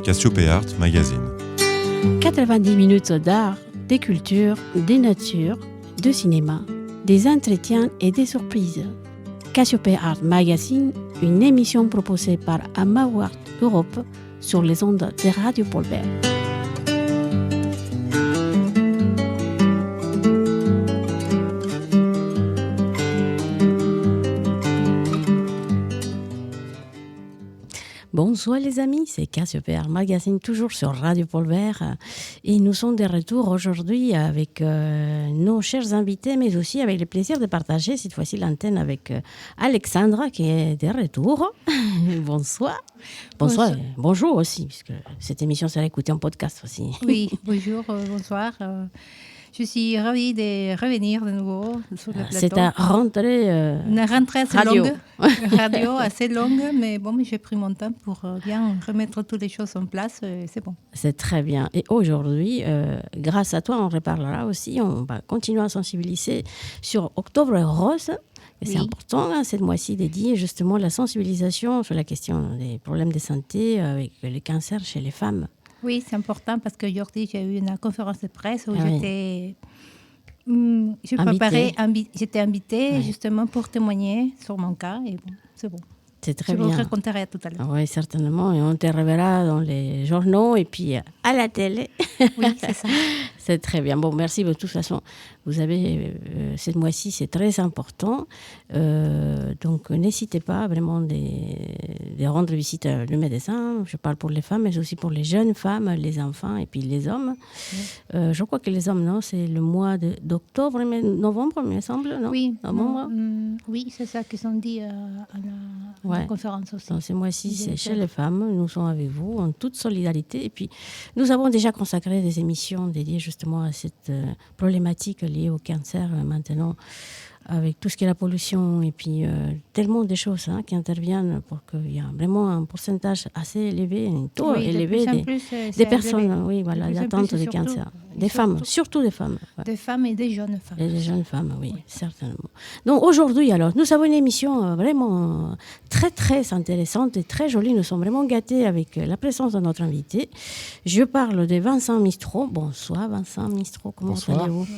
Cassiopée Art Magazine. 90 minutes d'art, des cultures, des natures, de cinéma, des entretiens et des surprises. Cassiopée Art Magazine, une émission proposée par Amawart Europe sur les ondes de Radio Paul Bert. Bonsoir les amis, c'est Cassiopée Art Magazine, toujours sur Radio Paul Bert. Et nous sommes de retour aujourd'hui avec nos chers invités, mais aussi avec le plaisir de partager cette fois-ci l'antenne avec Alexandra qui est de retour. Bonsoir. Bonsoir. Bonjour aussi, puisque cette émission sera écoutée en podcast aussi. Oui, bonjour, bonsoir. Je suis ravie de revenir de nouveau sur le plateau. C'est une rentrée assez radio. Longue. Radio assez longue, mais bon, j'ai pris mon temps pour bien remettre toutes les choses en place. C'est bon. C'est très bien. Et aujourd'hui, grâce à toi, on reparlera aussi. On va continuer à sensibiliser sur Octobre Rose. Et c'est important, cette mois-ci, dédié justement à la sensibilisation sur la question des problèmes de santé avec le cancer chez les femmes. Oui, c'est important parce qu'aujourd'hui, j'ai eu une conférence de presse où j'étais invitée justement pour témoigner sur mon cas. Et bon, c'est bon. C'est très bien. Je vous raconterai tout à l'heure. Oui, certainement. Et on te reverra dans les journaux et puis à la télé. Oui, c'est ça. C'est très bien. Bon, merci. De toute façon, vous avez cette mois-ci, c'est très important. Donc, n'hésitez pas vraiment de rendre visite à le médecin. Je parle pour les femmes, mais aussi pour les jeunes femmes, les enfants et puis les hommes. Oui. Je crois que les hommes, non, c'est le mois d'octobre, mais novembre, il me semble, non? Oui, novembre. Oui, c'est ça qu'ils ont dit à la conférence aussi. Donc, ce mois-ci, c'est chez les femmes. Nous sommes avec vous en toute solidarité. Et puis, nous avons déjà consacré des émissions dédiées justement à cette problématique liée au cancer maintenant, avec tout ce qui est la pollution et puis tellement de choses qui interviennent pour qu'il y ait vraiment un pourcentage assez élevé, un taux élevé des personnes atteintes de cancer. Des femmes, surtout des femmes. Ouais. Des femmes et des jeunes femmes. Et des jeunes femmes, oui, certainement. Donc aujourd'hui, alors, nous avons une émission vraiment très, très intéressante et très jolie. Nous sommes vraiment gâtés avec la présence de notre invité. Je parle de Vincent Mistro. Bonsoir Vincent Mistro, comment allez-vous?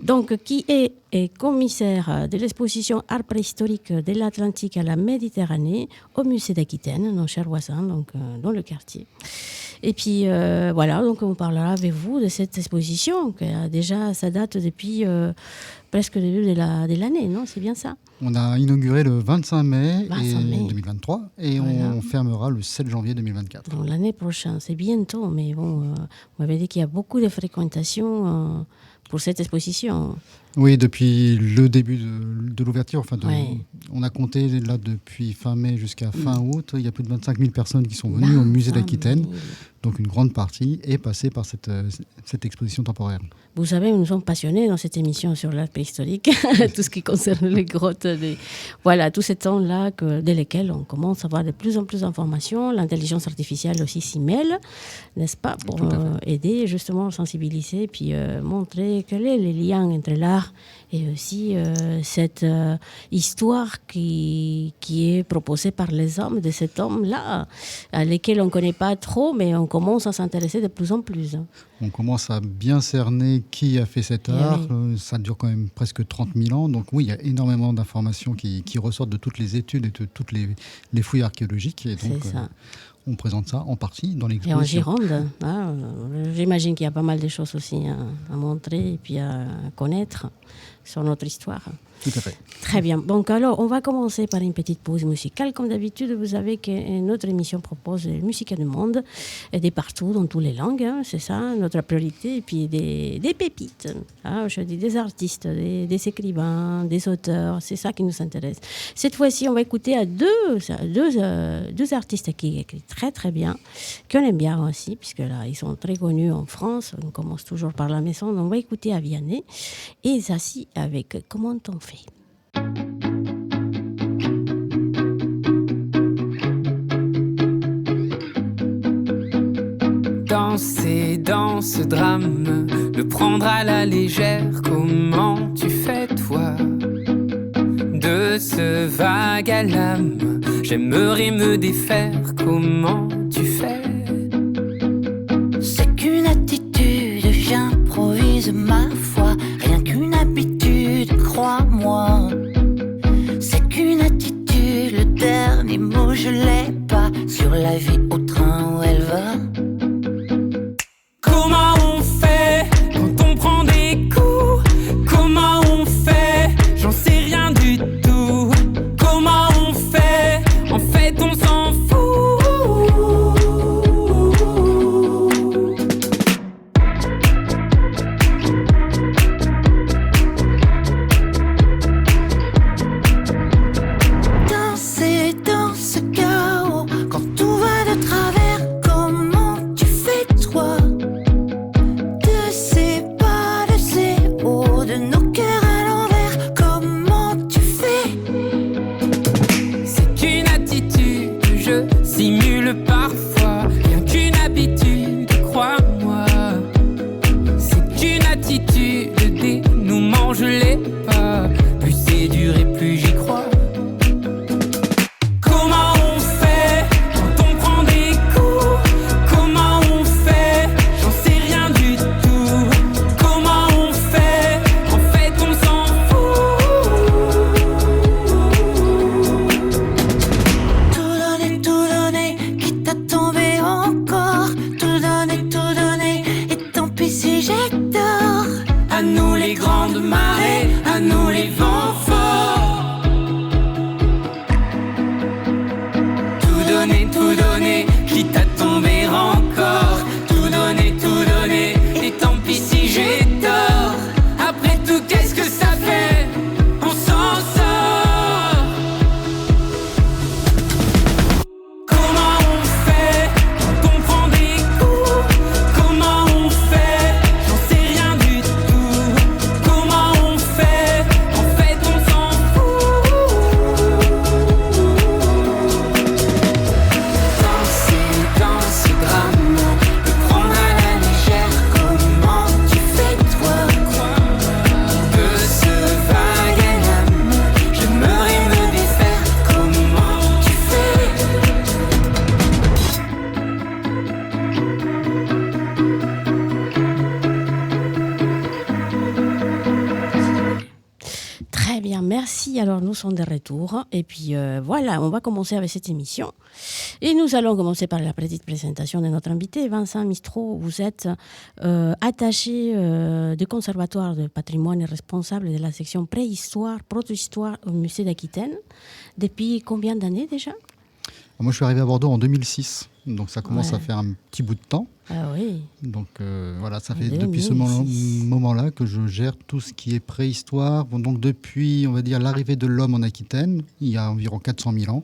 Donc, qui est commissaire de l'exposition Art préhistorique de l'Atlantique à la Méditerranée au musée d'Aquitaine, nos chers voisins, donc dans le quartier. Et puis voilà, donc on parlera avec vous de cette exposition qui a déjà sa date depuis presque le début de l'année, non? C'est bien ça? On a inauguré le 25 mai 2023 et on fermera le 7 janvier 2024. Donc l'année prochaine, c'est bientôt, mais bon, vous m'avez dit qu'il y a beaucoup de fréquentation pour cette exposition. Oui, depuis le début de l'ouverture, on a compté là depuis fin mai jusqu'à fin août, il y a plus de 25 000 personnes qui sont venues au musée d'Aquitaine. Donc une grande partie est passée par cette exposition temporaire. Vous savez, nous sommes passionnés dans cette émission sur l'art préhistorique, tout ce qui concerne les grottes, tous ces temps-là dès lesquels on commence à avoir de plus en plus d'informations. L'intelligence artificielle aussi s'y mêle, n'est-ce pas, pour aider justement à sensibiliser, puis montrer quel est le lien entre l'art et aussi cette histoire qui est proposée par les hommes, de cet homme-là, à lesquels on ne connaît pas trop, mais on commence à s'intéresser de plus en plus. On commence à bien cerner qui a fait cet art. Ça dure quand même presque 30 000 ans. Donc oui, il y a énormément d'informations qui ressortent de toutes les études et de toutes les fouilles archéologiques. Et donc, on présente ça en partie dans l'exposition. Et en Gironde, j'imagine qu'il y a pas mal de choses aussi à montrer et puis à connaître sur notre histoire. Tout à fait. Très bien. Donc alors, on va commencer par une petite pause musicale. Comme d'habitude, vous savez que notre émission propose la musique du monde, et de partout, dans toutes les langues. C'est ça, notre priorité. Et puis des pépites. Je dis des artistes, des écrivains, des auteurs. C'est ça qui nous intéresse. Cette fois-ci, on va écouter à deux artistes qui écrivent très très bien, qu'on aime bien aussi, puisque là, ils sont très connus en France. On commence toujours par la maison. Donc, on va écouter à Vianney et Zassi avec Comment on fait. Danser dans ce drame, le prendre à la légère, comment tu fais toi? De ce vague à l'âme, j'aimerais me défaire, comment tu fais? la vie au train où elle va. Comment on fait quand on prend des coups? Comment on fait? J'en sais rien du tout. Comment on fait? En fait on s'en fout. Alors nous sommes de retour et puis voilà, on va commencer avec cette émission et nous allons commencer par la petite présentation de notre invité. Vincent Mistreau, vous êtes attaché du Conservatoire de patrimoine et responsable de la section préhistoire, protohistoire au musée d'Aquitaine. Depuis combien d'années déjà ? Moi je suis arrivé à Bordeaux en 2006, donc ça commence à faire un petit bout de temps. Ah oui. Donc voilà, ça fait depuis ce moment-là que je gère tout ce qui est préhistoire. Bon, donc depuis, on va dire, l'arrivée de l'homme en Aquitaine, il y a environ 400 000 ans,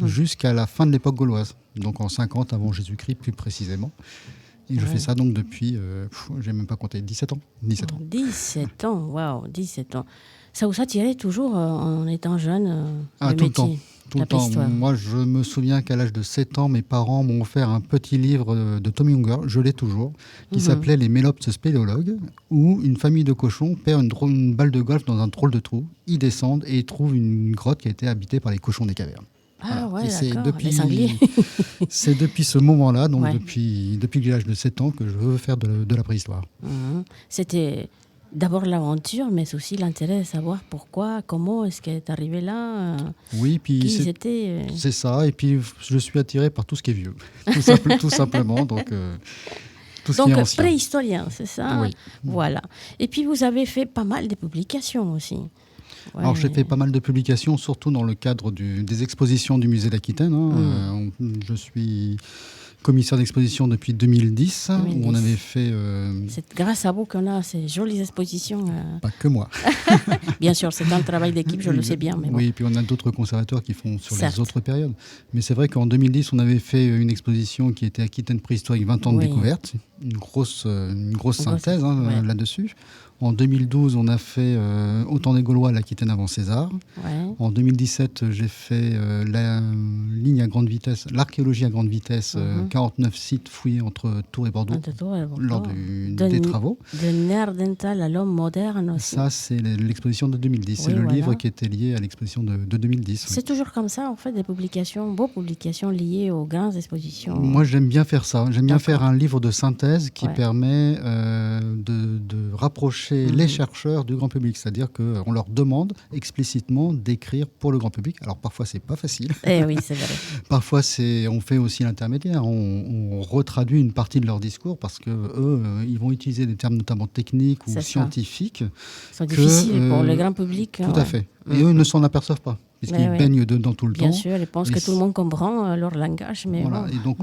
jusqu'à la fin de l'époque gauloise, donc en 50 avant Jésus-Christ plus précisément. Et je fais ça donc depuis, j'ai même pas compté, 17 ans. 17 ans. 17 ans, waouh, 17 ans. Ça vous attirait toujours en étant jeune le métier, temps. Tout le temps. Moi, je me souviens qu'à l'âge de 7 ans, mes parents m'ont offert un petit livre de Tommy Unger, je l'ai toujours, qui s'appelait Les Mélopses spéléologues, où une famille de cochons perd une balle de golf dans un drôle de trou. Ils descendent et ils trouvent une grotte qui a été habitée par les cochons des cavernes. Ah voilà. Ouais, d'accord, les sangliers. C'est depuis ce moment-là, donc depuis l'âge de 7 ans, que je veux faire de la préhistoire. C'était d'abord l'aventure, mais aussi l'intérêt de savoir pourquoi, comment est-ce qu'elle est arrivée là. Oui, puis c'est ça. Et puis je suis attiré par tout ce qui est vieux, tout simplement. Donc tout ce qui est ancien. Préhistorien, c'est ça. Oui. Voilà. Et puis vous avez fait pas mal de publications aussi. Ouais. Alors j'ai fait pas mal de publications, surtout dans le cadre des expositions du musée d'Aquitaine. Je suis commissaire d'exposition depuis 2010, où on avait fait... C'est grâce à vous qu'on a ces jolies expositions. Pas que moi. Bien sûr, c'est un travail d'équipe, je le sais bien. Mais bon. Oui, et puis on a d'autres conservateurs qui font sur les autres périodes. Mais c'est vrai qu'en 2010, on avait fait une exposition qui était Aquitaine préhistorique, 20 ans de découverte. Une grosse synthèse là-dessus. En 2012, on a fait Autant des Gaulois, l'Aquitaine avant César. Ouais. En 2017, j'ai fait la ligne à grande vitesse, l'archéologie à grande vitesse, 49 sites fouillés entre Tours et Bordeaux lors des travaux. De Néandertal à l'homme moderne aussi. Ça, c'est l'exposition de 2010. C'est le livre qui était lié à l'exposition de 2010. C'est toujours comme ça, en fait, des publications, beaux publications liées aux grandes expositions. Moi, j'aime bien faire ça. J'aime bien faire un livre de synthèse qui permet de rapprocher les chercheurs du grand public. C'est-à-dire qu'on leur demande explicitement d'écrire pour le grand public. Alors, parfois, c'est pas facile. Eh oui, c'est vrai. Parfois, on fait aussi l'intermédiaire. On retraduit une partie de leur discours parce qu'eux, ils vont utiliser des termes notamment techniques ou scientifiques. Ils sont difficiles pour le grand public. Tout à fait. Et eux ne s'en aperçoivent pas, puisqu'ils baignent dedans tout le temps. Bien sûr, ils pensent que tout le monde comprend leur langage, mais et donc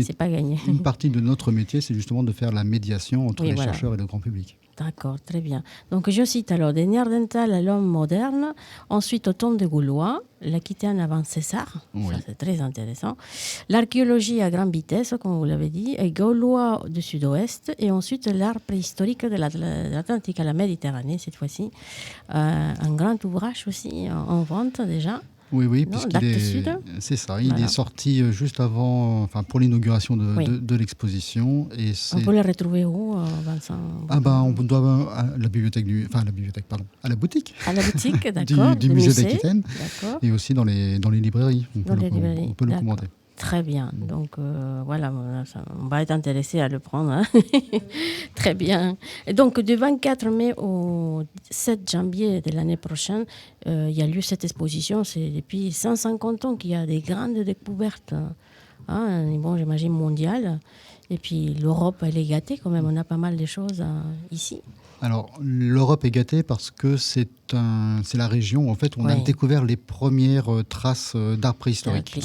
c'est pas gagné. Une partie de notre métier, c'est justement de faire la médiation entre les chercheurs et le grand public. D'accord, très bien. Donc je cite alors des Néandertal à l'homme moderne, ensuite au tombe de Gaulois, l'Aquitaine avant César, ça c'est très intéressant, l'archéologie à grande vitesse, comme vous l'avez dit, et Gaulois du sud-ouest, et ensuite l'art préhistorique de l'Atlantique à la Méditerranée, cette fois-ci. Un grand ouvrage aussi en vente déjà. Oui, puisqu'il c'est ça. Il est sorti juste avant, pour l'inauguration de l'exposition. Et on peut le retrouver où, Vincent? On doit à la boutique. À la boutique, d'accord. du musée d'Aquitaine. D'accord. Et aussi dans les librairies. On peut le commander. Très bien. Donc, voilà, on va être intéressé à le prendre. Hein. Très bien. Et donc, du 24 mai au 7 janvier de l'année prochaine, il y a lieu cette exposition. C'est depuis 150 ans qu'il y a des grandes découvertes. J'imagine mondiales. Et puis, l'Europe, elle est gâtée quand même. On a pas mal de choses ici. Alors, l'Europe est gâtée parce que c'est la région en fait, où on a découvert les premières traces d'art préhistorique.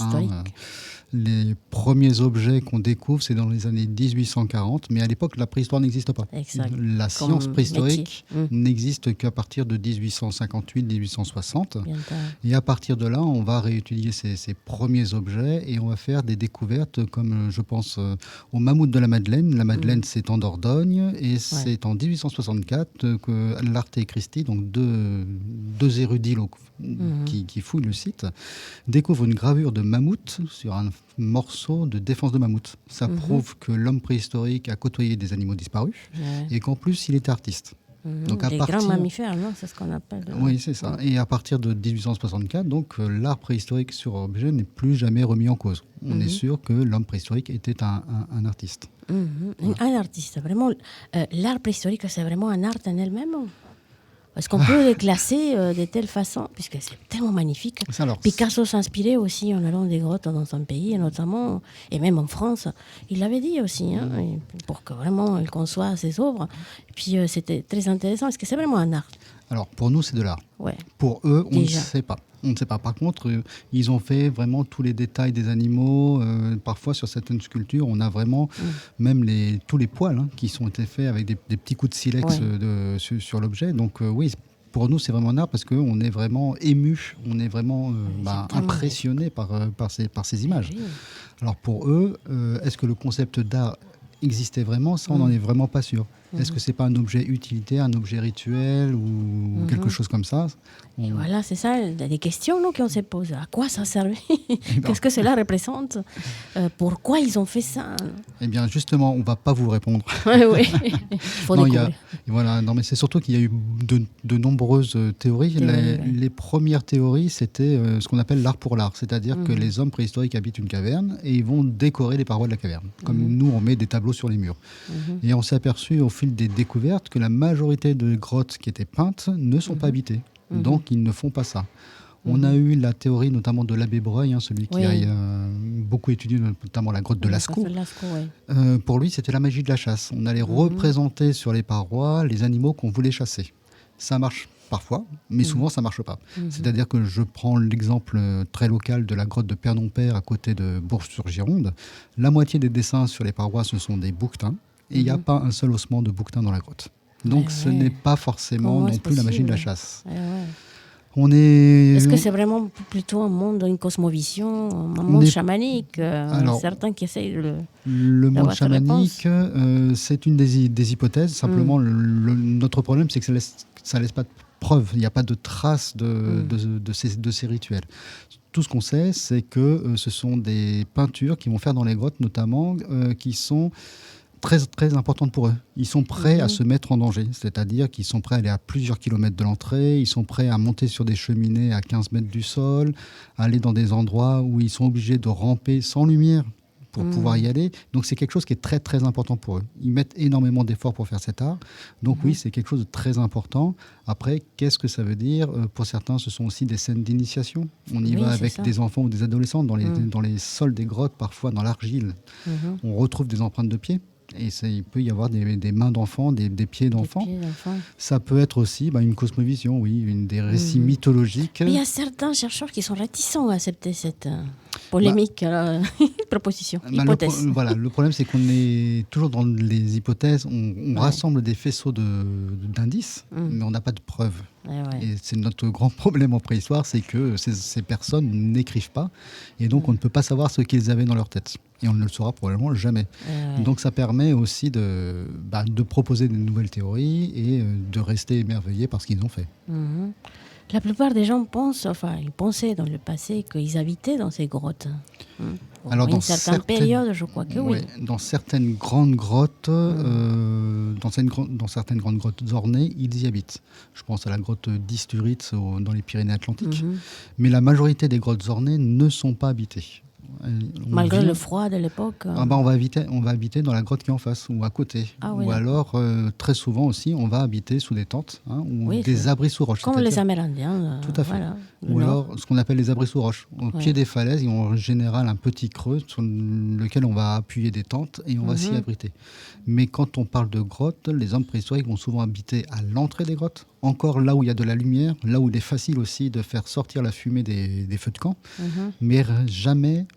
Les premiers objets qu'on découvre, c'est dans les années 1840, mais à l'époque, la préhistoire n'existe pas. Exact. La science préhistorique n'existe qu'à partir de 1858-1860. Et à partir de là, on va réétudier ces premiers objets et on va faire des découvertes comme, je pense, au mammouth de la Madeleine. La Madeleine, c'est en Dordogne et c'est en 1864 que Larté et Christie, donc deux érudits locaux qui fouillent le site, découvrent une gravure de mammouth sur un morceau de défense de mammouth. Ça prouve que l'homme préhistorique a côtoyé des animaux disparus et qu'en plus, il était artiste. Donc grands mammifères, non ? C'est ce qu'on appelle. Oui, c'est ça. Et à partir de 1864, donc, l'art préhistorique sur objet n'est plus jamais remis en cause. On est sûr que l'homme préhistorique était un artiste. Un artiste, vraiment. L'art préhistorique, c'est vraiment un art en elle-même ? Est-ce qu'on peut le classer de telle façon, puisque c'est tellement magnifique. Picasso s'inspirait aussi en allant des grottes dans son pays, notamment, et même en France. Il l'avait dit aussi, pour que vraiment il conçoive ses œuvres. Et puis c'était très intéressant. Est-ce que c'est vraiment un art ? Alors pour nous, c'est de l'art. Pour eux, on ne sait pas. On ne sait pas. Par contre, ils ont fait vraiment tous les détails des animaux. Parfois, sur certaines sculptures, on a vraiment même tous les poils qui sont été faits avec des petits coups de silex sur l'objet. Donc oui, pour nous, c'est vraiment un art parce qu'on est vraiment ému, on est vraiment impressionné par ces images. Oui. Alors pour eux, est-ce que le concept d'art existait vraiment ? Ça, on n'en est vraiment pas sûr. Est-ce que c'est pas un objet utilitaire, un objet rituel ou quelque chose comme ça ? Et voilà, c'est ça, des questions qu'on se pose. À quoi ça servait ? Qu'est-ce que cela représente ? Pourquoi ils ont fait ça ? Eh bien, justement, on ne va pas vous répondre. Oui, il faut découvrir. Mais c'est surtout qu'il y a eu de nombreuses théories. Les premières théories, c'était ce qu'on appelle l'art pour l'art. C'est-à-dire que les hommes préhistoriques habitent une caverne et ils vont décorer les parois de la caverne. Comme nous, on met des tableaux sur les murs. Et on s'est aperçu au fil des découvertes que la majorité de grottes qui étaient peintes ne sont pas habitées. Donc, ils ne font pas ça. On a eu la théorie notamment de l'abbé Breuil, celui qui a beaucoup étudié notamment la grotte de Lascaux. Pour lui, c'était la magie de la chasse. On allait représenter sur les parois les animaux qu'on voulait chasser. Ça marche parfois, mais souvent ça ne marche pas. C'est-à-dire que je prends l'exemple très local de la grotte de Pernon-Père à côté de Bourges-sur-Gironde. La moitié des dessins sur les parois, ce sont des bouquetins. Et il n'y a pas un seul ossement de bouquetin dans la grotte. Donc ce n'est pas forcément non plus la magie de la chasse. Est-ce que c'est vraiment plutôt un monde, une cosmovision, un monde chamanique certains qui essayent de le monde chamanique, c'est une des hypothèses. Simplement, notre problème, c'est que ça laisse pas preuve, il n'y a pas de traces de ces rituels. Tout ce qu'on sait, c'est que ce sont des peintures qu'ils vont faire dans les grottes, notamment, qui sont très, très importantes pour eux. Ils sont prêts à se mettre en danger, c'est-à-dire qu'ils sont prêts à aller à plusieurs kilomètres de l'entrée, ils sont prêts à monter sur des cheminées à 15 mètres du sol, à aller dans des endroits où ils sont obligés de ramper sans lumière pour pouvoir y aller. Donc c'est quelque chose qui est très très important pour eux. Ils mettent énormément d'efforts pour faire cet art. Donc oui, c'est quelque chose de très important. Après, qu'est-ce que ça veut dire ? Pour certains, ce sont aussi des scènes d'initiation. On y va avec des enfants ou des adolescents dans les sols des grottes, parfois dans l'argile. On retrouve des empreintes de pieds. Et il peut y avoir des mains d'enfants, des pieds d'enfants. Ça peut être aussi une cosmovision, oui, des récits mythologiques. Mais il y a certains chercheurs qui sont réticents à accepter cette polémique proposition, hypothèse. Le problème, c'est qu'on est toujours dans les hypothèses. On rassemble des faisceaux d'indices, mais on n'a pas de preuves. Et c'est notre grand problème en préhistoire, c'est que ces personnes n'écrivent pas. Et donc, on ne peut pas savoir ce qu'ils avaient dans leur tête. Et on ne le saura probablement jamais. Donc ça permet aussi de proposer de nouvelles théories et de rester émerveillés par ce qu'ils ont fait. La plupart des gens ils pensaient dans le passé qu'ils habitaient dans ces grottes. Alors, dans une certaine période, je crois que oui. Dans certaines grandes grottes, dans certaines grandes grottes ornées, ils y habitent. Je pense à la grotte d'Isturitz dans les Pyrénées-Atlantiques. Mais la majorité des grottes ornées ne sont pas habitées. Malgré le froid de l'époque. On va habiter dans la grotte qui est en face ou à côté. Ou alors, très souvent aussi, on va habiter sous des tentes ou des abris sous roche. Comme les Amérindiens. Tout à fait. Ou alors, ce qu'on appelle les abris sous roche. Au pied des falaises, ils ont en général un petit creux sur lequel on va appuyer des tentes et on va s'y abriter. Mais quand on parle de grottes, les hommes préhistoriques vont souvent habiter à l'entrée des grottes. Encore là où il y a de la lumière, là où il est facile aussi de faire sortir la fumée des feux de camp. Mais jamais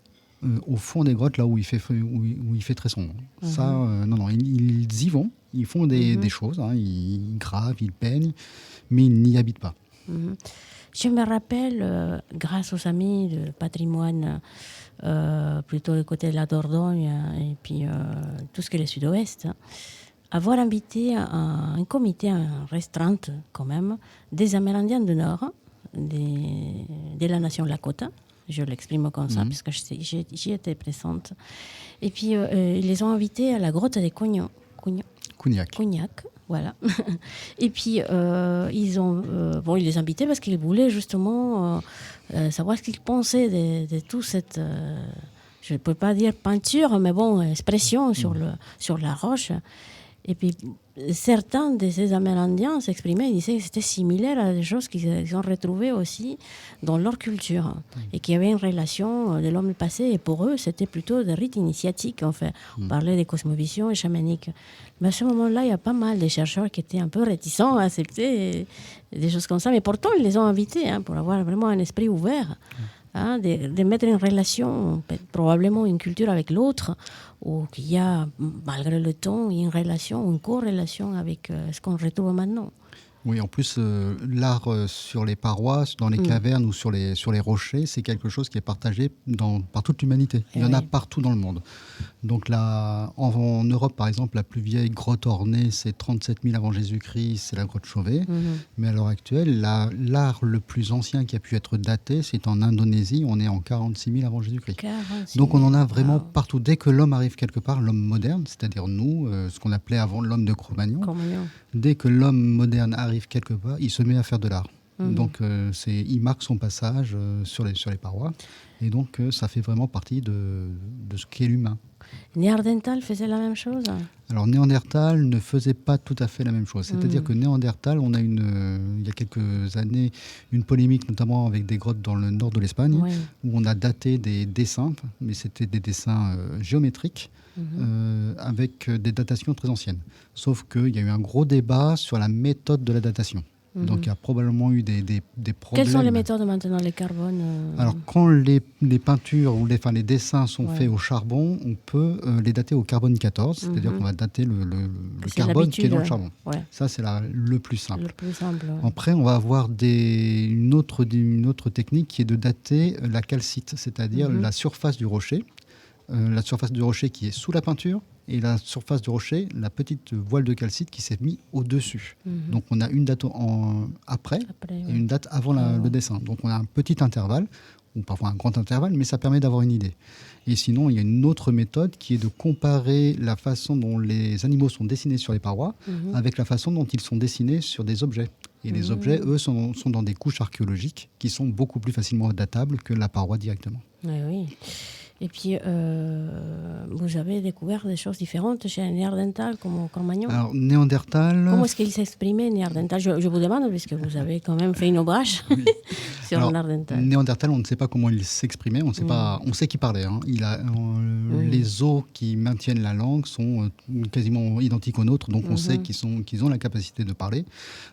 au fond des grottes, là où il fait très sombre. Ça, non, ils y vont, ils font des choses, ils gravent, ils peignent, mais ils n'y habitent pas. Je me rappelle, grâce aux amis de patrimoine, plutôt du côté de la Dordogne et puis tout ce qui est le sud-ouest, avoir invité un comité restreint quand même des Amérindiens du Nord, de la nation Lakota. Je l'exprime comme ça, parce que j'y étais présente. Et puis, ils les ont invités à la grotte des Cougnac, voilà. Et puis, ils les invitaient parce qu'ils voulaient justement savoir ce qu'ils pensaient de toute cette... je ne peux pas dire peinture, mais expression sur la roche. Et puis, certains de ces Amérindiens s'exprimaient, ils disaient que c'était similaire à des choses qu'ils ont retrouvées aussi dans leur culture et qu'il y avait une relation de l'homme passé. Et pour eux, c'était plutôt des rites initiatiques, en fait. On parlait des cosmovisions et chamaniques. Mais à ce moment-là, il y a pas mal de chercheurs qui étaient un peu réticents à accepter des choses comme ça. Mais pourtant, ils les ont invités pour avoir vraiment un esprit ouvert. De mettre en relation probablement une culture avec l'autre, ou qu'il y a, malgré le temps, une relation, une corrélation avec ce qu'on retrouve maintenant. Oui, en plus, l'art sur les parois, dans les cavernes ou sur les rochers, c'est quelque chose qui est partagé par toute l'humanité. Il y en a partout dans le monde. Donc là, en Europe, par exemple, la plus vieille grotte ornée, c'est 37 000 avant Jésus-Christ, c'est la grotte Chauvet. Mais à l'heure actuelle, l'art le plus ancien qui a pu être daté, c'est en Indonésie, on est en 46 000 avant Jésus-Christ. Donc on en a vraiment partout. Dès que l'homme arrive quelque part, l'homme moderne, c'est-à-dire nous, ce qu'on appelait avant l'homme de Cro-Magnon, dès que l'homme moderne arrive quelque part, il se met à faire de l'art. Donc il marque son passage sur les parois. Et donc ça fait vraiment partie de ce qu'est l'humain. Néandertal faisait la même chose ? Alors Néandertal ne faisait pas tout à fait la même chose. C'est-à-dire que Néandertal, on a il y a quelques années une polémique notamment avec des grottes dans le nord de l'Espagne où on a daté des dessins, mais c'était des dessins géométriques avec des datations très anciennes. Sauf qu'il y a eu un gros débat sur la méthode de la datation. Donc il y a probablement eu des problèmes. Quelles sont les méthodes maintenant, les carbones Alors quand les peintures ou les dessins sont faits au charbon, on peut les dater au carbone 14, c'est-à-dire qu'on va dater le carbone qui est dans le charbon. Ça c'est le plus simple. Le plus simple. Après on va avoir une autre technique qui est de dater la calcite, c'est-à-dire la surface du rocher. la surface du rocher qui est sous la peinture et la surface du rocher, la petite voile de calcite qui s'est mise au-dessus. Donc on a une date après et une date avant le dessin. Donc on a un petit intervalle, ou parfois un grand intervalle, mais ça permet d'avoir une idée. Et sinon, il y a une autre méthode qui est de comparer la façon dont les animaux sont dessinés sur les parois avec la façon dont ils sont dessinés sur des objets. Et les objets, eux, sont dans des couches archéologiques qui sont beaucoup plus facilement datables que la paroi directement. Oui. Et puis, vous avez découvert des choses différentes chez un Néandertal comme au Cro-Magnon. Alors, Néandertal... Comment est-ce qu'il s'exprimait, Néandertal ? Je vous demande, puisque vous avez quand même fait une ouvrage sur Néandertal. Néandertal, on ne sait pas comment il s'exprimait, on sait qu'il parlait. Hein. Les os qui maintiennent la langue sont quasiment identiques aux nôtres, donc on sait qu'ils ont la capacité de parler.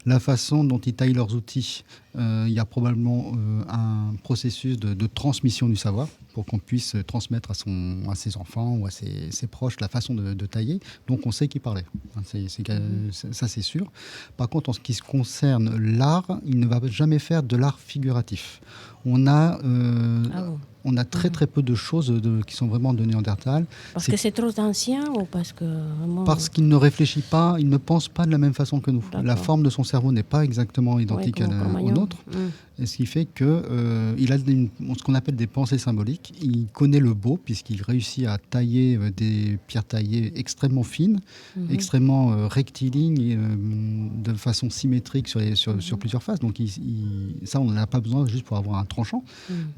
La façon dont ils taillent leurs outils, il y a probablement un processus de transmission du savoir pour qu'on puisse transmettre à ses enfants ou à ses proches la façon de tailler. Donc on sait qu'il parlait. Ça, c'est sûr. Par contre, en ce qui concerne l'art, il ne va jamais faire de l'art figuratif. On a très très peu de choses qui sont vraiment de Néandertal. Parce que c'est trop ancien ou parce que vraiment... Parce qu'il ne réflit pas, il ne pense pas de la même façon que nous. D'accord. La forme de son cerveau n'est pas exactement identique au nôtre. Et ce qui fait qu'il a ce qu'on appelle des pensées symboliques. Il connaît le beau puisqu'il réussit à tailler des pierres taillées extrêmement fines, extrêmement rectilignes, de façon symétrique sur plusieurs faces. Donc ça, on n'en a pas besoin juste pour avoir un tranchant.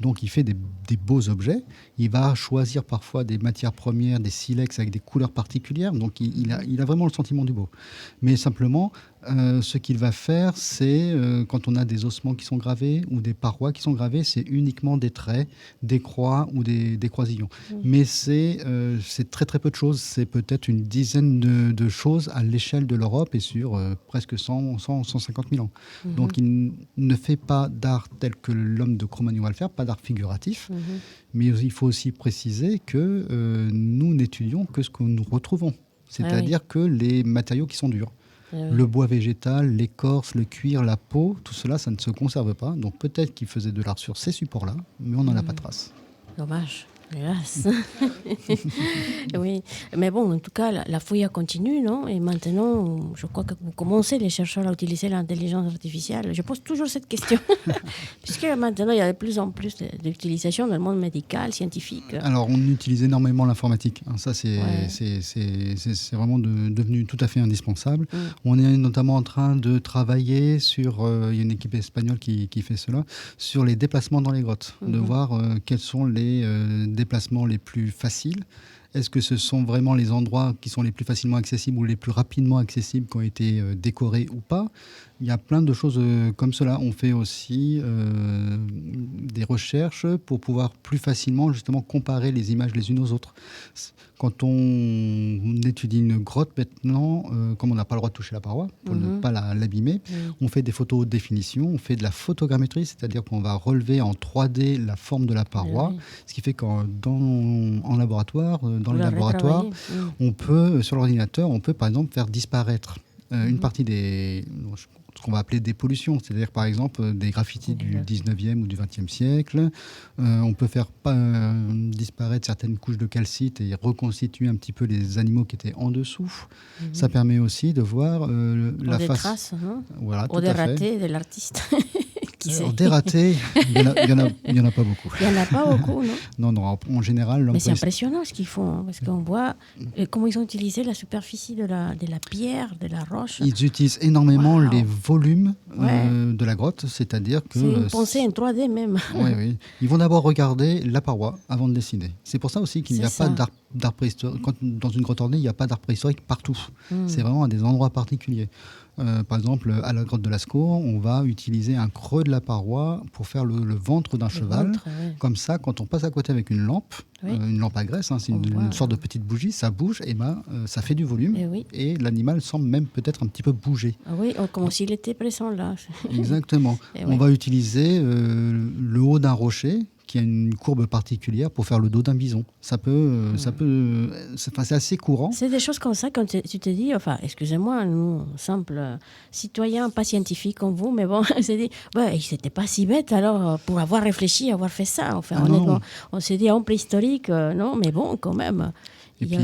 Donc il fait des beaux objets. Il va choisir parfois des matières premières, des silex avec des couleurs particulières. Donc il a vraiment le sentiment du beau. Mais simplement, ce qu'il va faire, c'est quand on a des ossements qui sont gravés ou des parois qui sont gravées, c'est uniquement des traits, des croix ou des croisillons. Mais c'est très très peu de choses. C'est peut-être une dizaine de choses à l'échelle de l'Europe et sur presque 150 000 ans. Donc il ne fait pas d'art tel que l'homme de Cro-Magnon va le faire, pas d'art figuratif. Mais il faut aussi préciser que nous n'étudions que ce que nous retrouvons. C'est-à-dire que les matériaux qui sont durs. Le bois végétal, l'écorce, le cuir, la peau, tout cela, ça ne se conserve pas. Donc peut-être qu'il faisait de l'art sur ces supports-là, mais on n'en a pas de trace. Dommage. Hélas. Oui, mais bon, en tout cas, la fouille continue, non ? Et maintenant, je crois que vous commencez, les chercheurs, à utiliser l'intelligence artificielle. Je pose toujours cette question, puisque maintenant, il y a de plus en plus d'utilisation dans le monde médical, scientifique. Alors, on utilise énormément l'informatique. Ça, c'est vraiment devenu tout à fait indispensable. On est notamment en train de travailler sur, il y a une équipe espagnole qui fait cela, sur les déplacements dans les grottes, de voir quels sont les déplacements les plus faciles. Est-ce que ce sont vraiment les endroits qui sont les plus facilement accessibles ou les plus rapidement accessibles qui ont été décorés ou pas ? Il y a plein de choses comme cela. On fait aussi des recherches pour pouvoir plus facilement justement comparer les images les unes aux autres. Quand on étudie une grotte maintenant, comme on n'a pas le droit de toucher la paroi pour ne pas l'abîmer, on fait des photos haute définition, on fait de la photogrammétrie, c'est-à-dire qu'on va relever en 3D la forme de la paroi, ce qui fait qu'en laboratoire, dans le laboratoire, on peut, sur l'ordinateur, on peut par exemple faire disparaître une partie ce qu'on va appeler des pollutions, c'est-à-dire par exemple des graffitis du 19e ou du 20e siècle. On peut faire disparaître certaines couches de calcite et reconstituer un petit peu les animaux qui étaient en dessous. Ça permet aussi de voir la face. Des traces, voilà, ou des ratés de l'artiste. Alors, des ratés, il n'y en a pas beaucoup. Il n'y en a pas beaucoup, non ? Non, en général... Mais c'est impressionnant ce qu'ils font, parce qu'on voit comment ils ont utilisé la superficie de la pierre, de la roche. Ils utilisent énormément les volumes de la grotte, c'est-à-dire que... C'est une pensée en 3D même. Oui. Ils vont d'abord regarder la paroi avant de dessiner. C'est pour ça aussi qu'il n'y a pas d'art préhistorique. Dans une grotte ornée, il n'y a pas d'art préhistorique partout. C'est vraiment à des endroits particuliers. Par exemple, à la grotte de Lascaux, on va utiliser un creux de la paroi pour faire le ventre d'un cheval. Comme ça, quand on passe à côté avec une lampe à graisse, c'est une sorte de petite bougie, ça bouge et ça fait du volume. Et l'animal semble même peut-être un petit peu bouger. Oui, comme s'il était présent là. Exactement. On va utiliser le haut d'un rocher qui a une courbe particulière pour faire le dos d'un bison. C'est assez courant. C'est des choses comme ça quand tu te dis, enfin, excusez-moi, nous, simples citoyens, pas scientifiques comme vous, mais bon, on s'est dit, ils n'étaient pas si bêtes alors pour avoir réfléchi, avoir fait ça. Enfin, honnêtement, on s'est dit, en préhistorique, non, mais bon, quand même, ils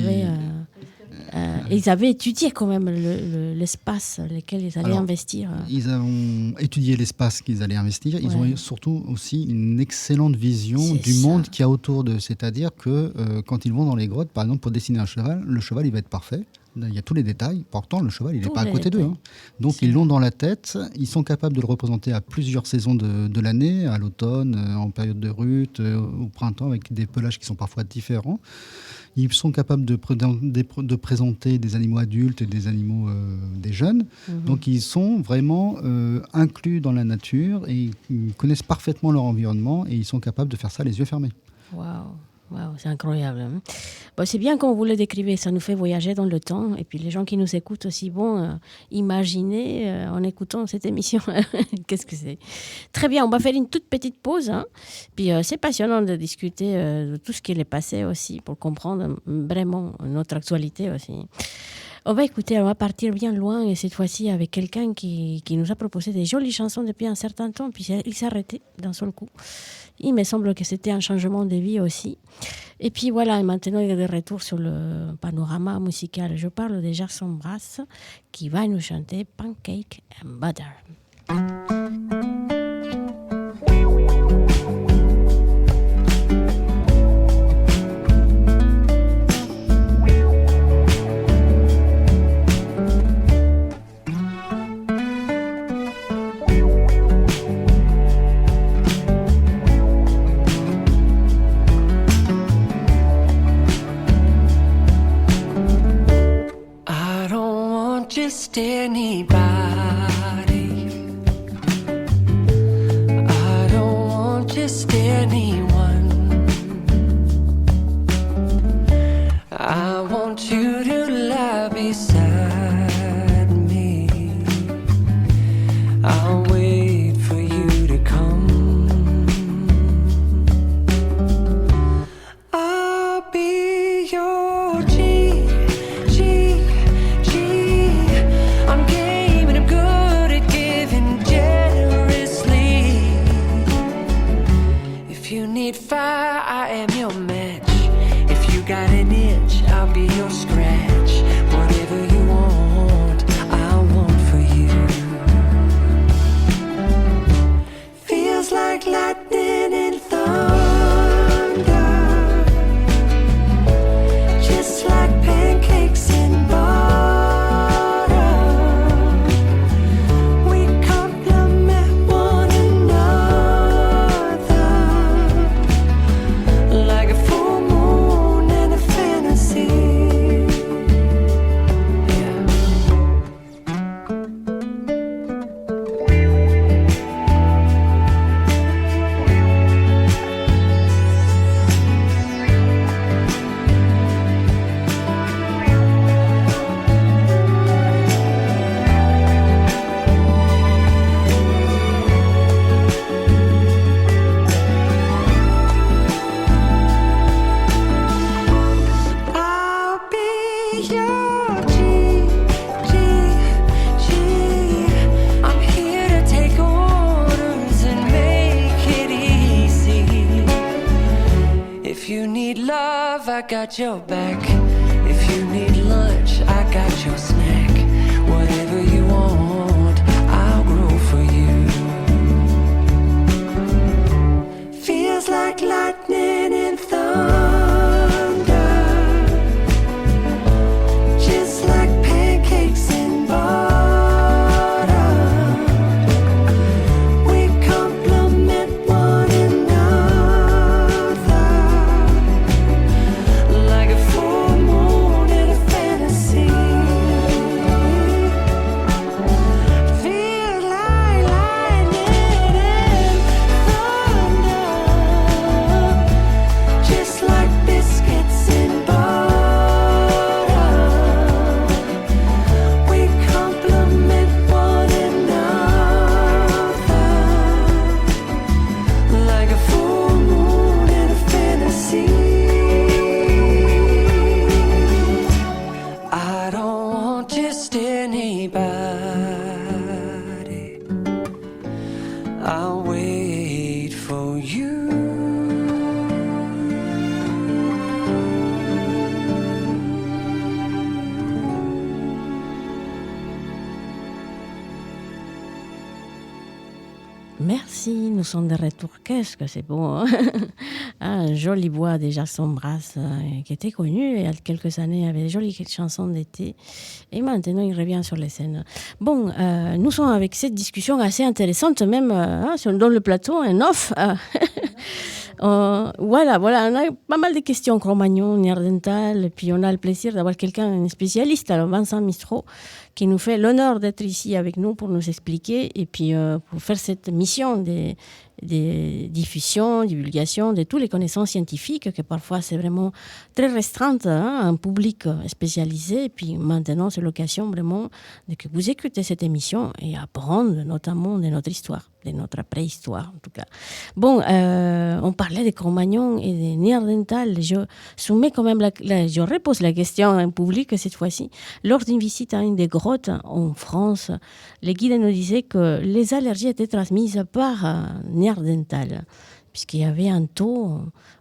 avaient étudié quand même l'espace lequel ils allaient investir. Ils ont étudié l'espace qu'ils allaient investir. Ils ont surtout aussi une excellente vision du monde qu'il y a autour d'eux. C'est-à-dire que quand ils vont dans les grottes, par exemple, pour dessiner un cheval, le cheval, il va être parfait. Il y a tous les détails. Pourtant, le cheval, il n'est pas à côté d'eux. Hein. Donc, ils l'ont dans la tête. Ils sont capables de le représenter à plusieurs saisons de l'année, à l'automne, en période de rut, au printemps, avec des pelages qui sont parfois différents. Ils sont capables de présenter des animaux adultes et des animaux des jeunes. Donc, ils sont vraiment inclus dans la nature et ils connaissent parfaitement leur environnement et ils sont capables de faire ça les yeux fermés. Waouh! Wow, c'est incroyable. Hein. C'est bien quand vous le décrivez, ça nous fait voyager dans le temps. Et puis les gens qui nous écoutent aussi vont imaginer en écoutant cette émission. Qu'est-ce que c'est? Très bien, on va faire une toute petite pause. Hein. Puis c'est passionnant de discuter de tout ce qui est passé aussi pour comprendre vraiment notre actualité aussi. On va partir bien loin et cette fois-ci avec quelqu'un qui nous a proposé des jolies chansons depuis un certain temps. Puis il s'est arrêté d'un seul coup. Il me semble que c'était un changement de vie aussi. Et puis voilà, et maintenant il est de retour sur le panorama musical. Je parle de Gerson Brass qui va nous chanter Pancake and Butter. Just anybody. I don't want just anyone. I want you to lie beside me. I'll wait for you to come. I'll be your fire, I am your match. If you got an itch, I'll be your scratch. Whatever you want, I'll want for you. Feels like lightning and thunder, just like pancakes and butter. We complement one another like a full moon and a fantasy. I'll be your G. I'm here to take orders and make it easy. If you need love, I got your back. If you need lunch, I got your snack. Whatever you want, I'll grow for you. Feels like lightning and thunder, just like pancakes and butter. We complement one another like a full moon and a Merci, nous sommes de retour. Qu'est-ce que c'est beau, hein? Un joli voix de Jackson Brass qui était connu il y a quelques années, il avait de jolies chansons d'été et maintenant il revient sur les scènes. Bon, nous sommes avec cette discussion assez intéressante, même dans le plateau, un off. Voilà, on a pas mal de questions, Cro-Magnon, Néerdental, et puis on a le plaisir d'avoir quelqu'un, un spécialiste, alors Vincent Mistro, qui nous fait l'honneur d'être ici avec nous pour nous expliquer et puis pour faire cette mission des diffusion, divulgation de toutes les connaissances scientifiques, que parfois c'est vraiment très restreinte, un public spécialisé. Et puis maintenant, c'est l'occasion vraiment de que vous écoutez cette émission et apprendre notamment de notre histoire, de notre préhistoire en tout cas. Bon, on parlait de Cro-Magnon et de Néerdental. Je soumets quand même je repose la question en public cette fois-ci. Lors d'une visite à une des grottes en France, les guides nous disaient que les allergies étaient transmises par Néerdental, puisqu'il y avait un taux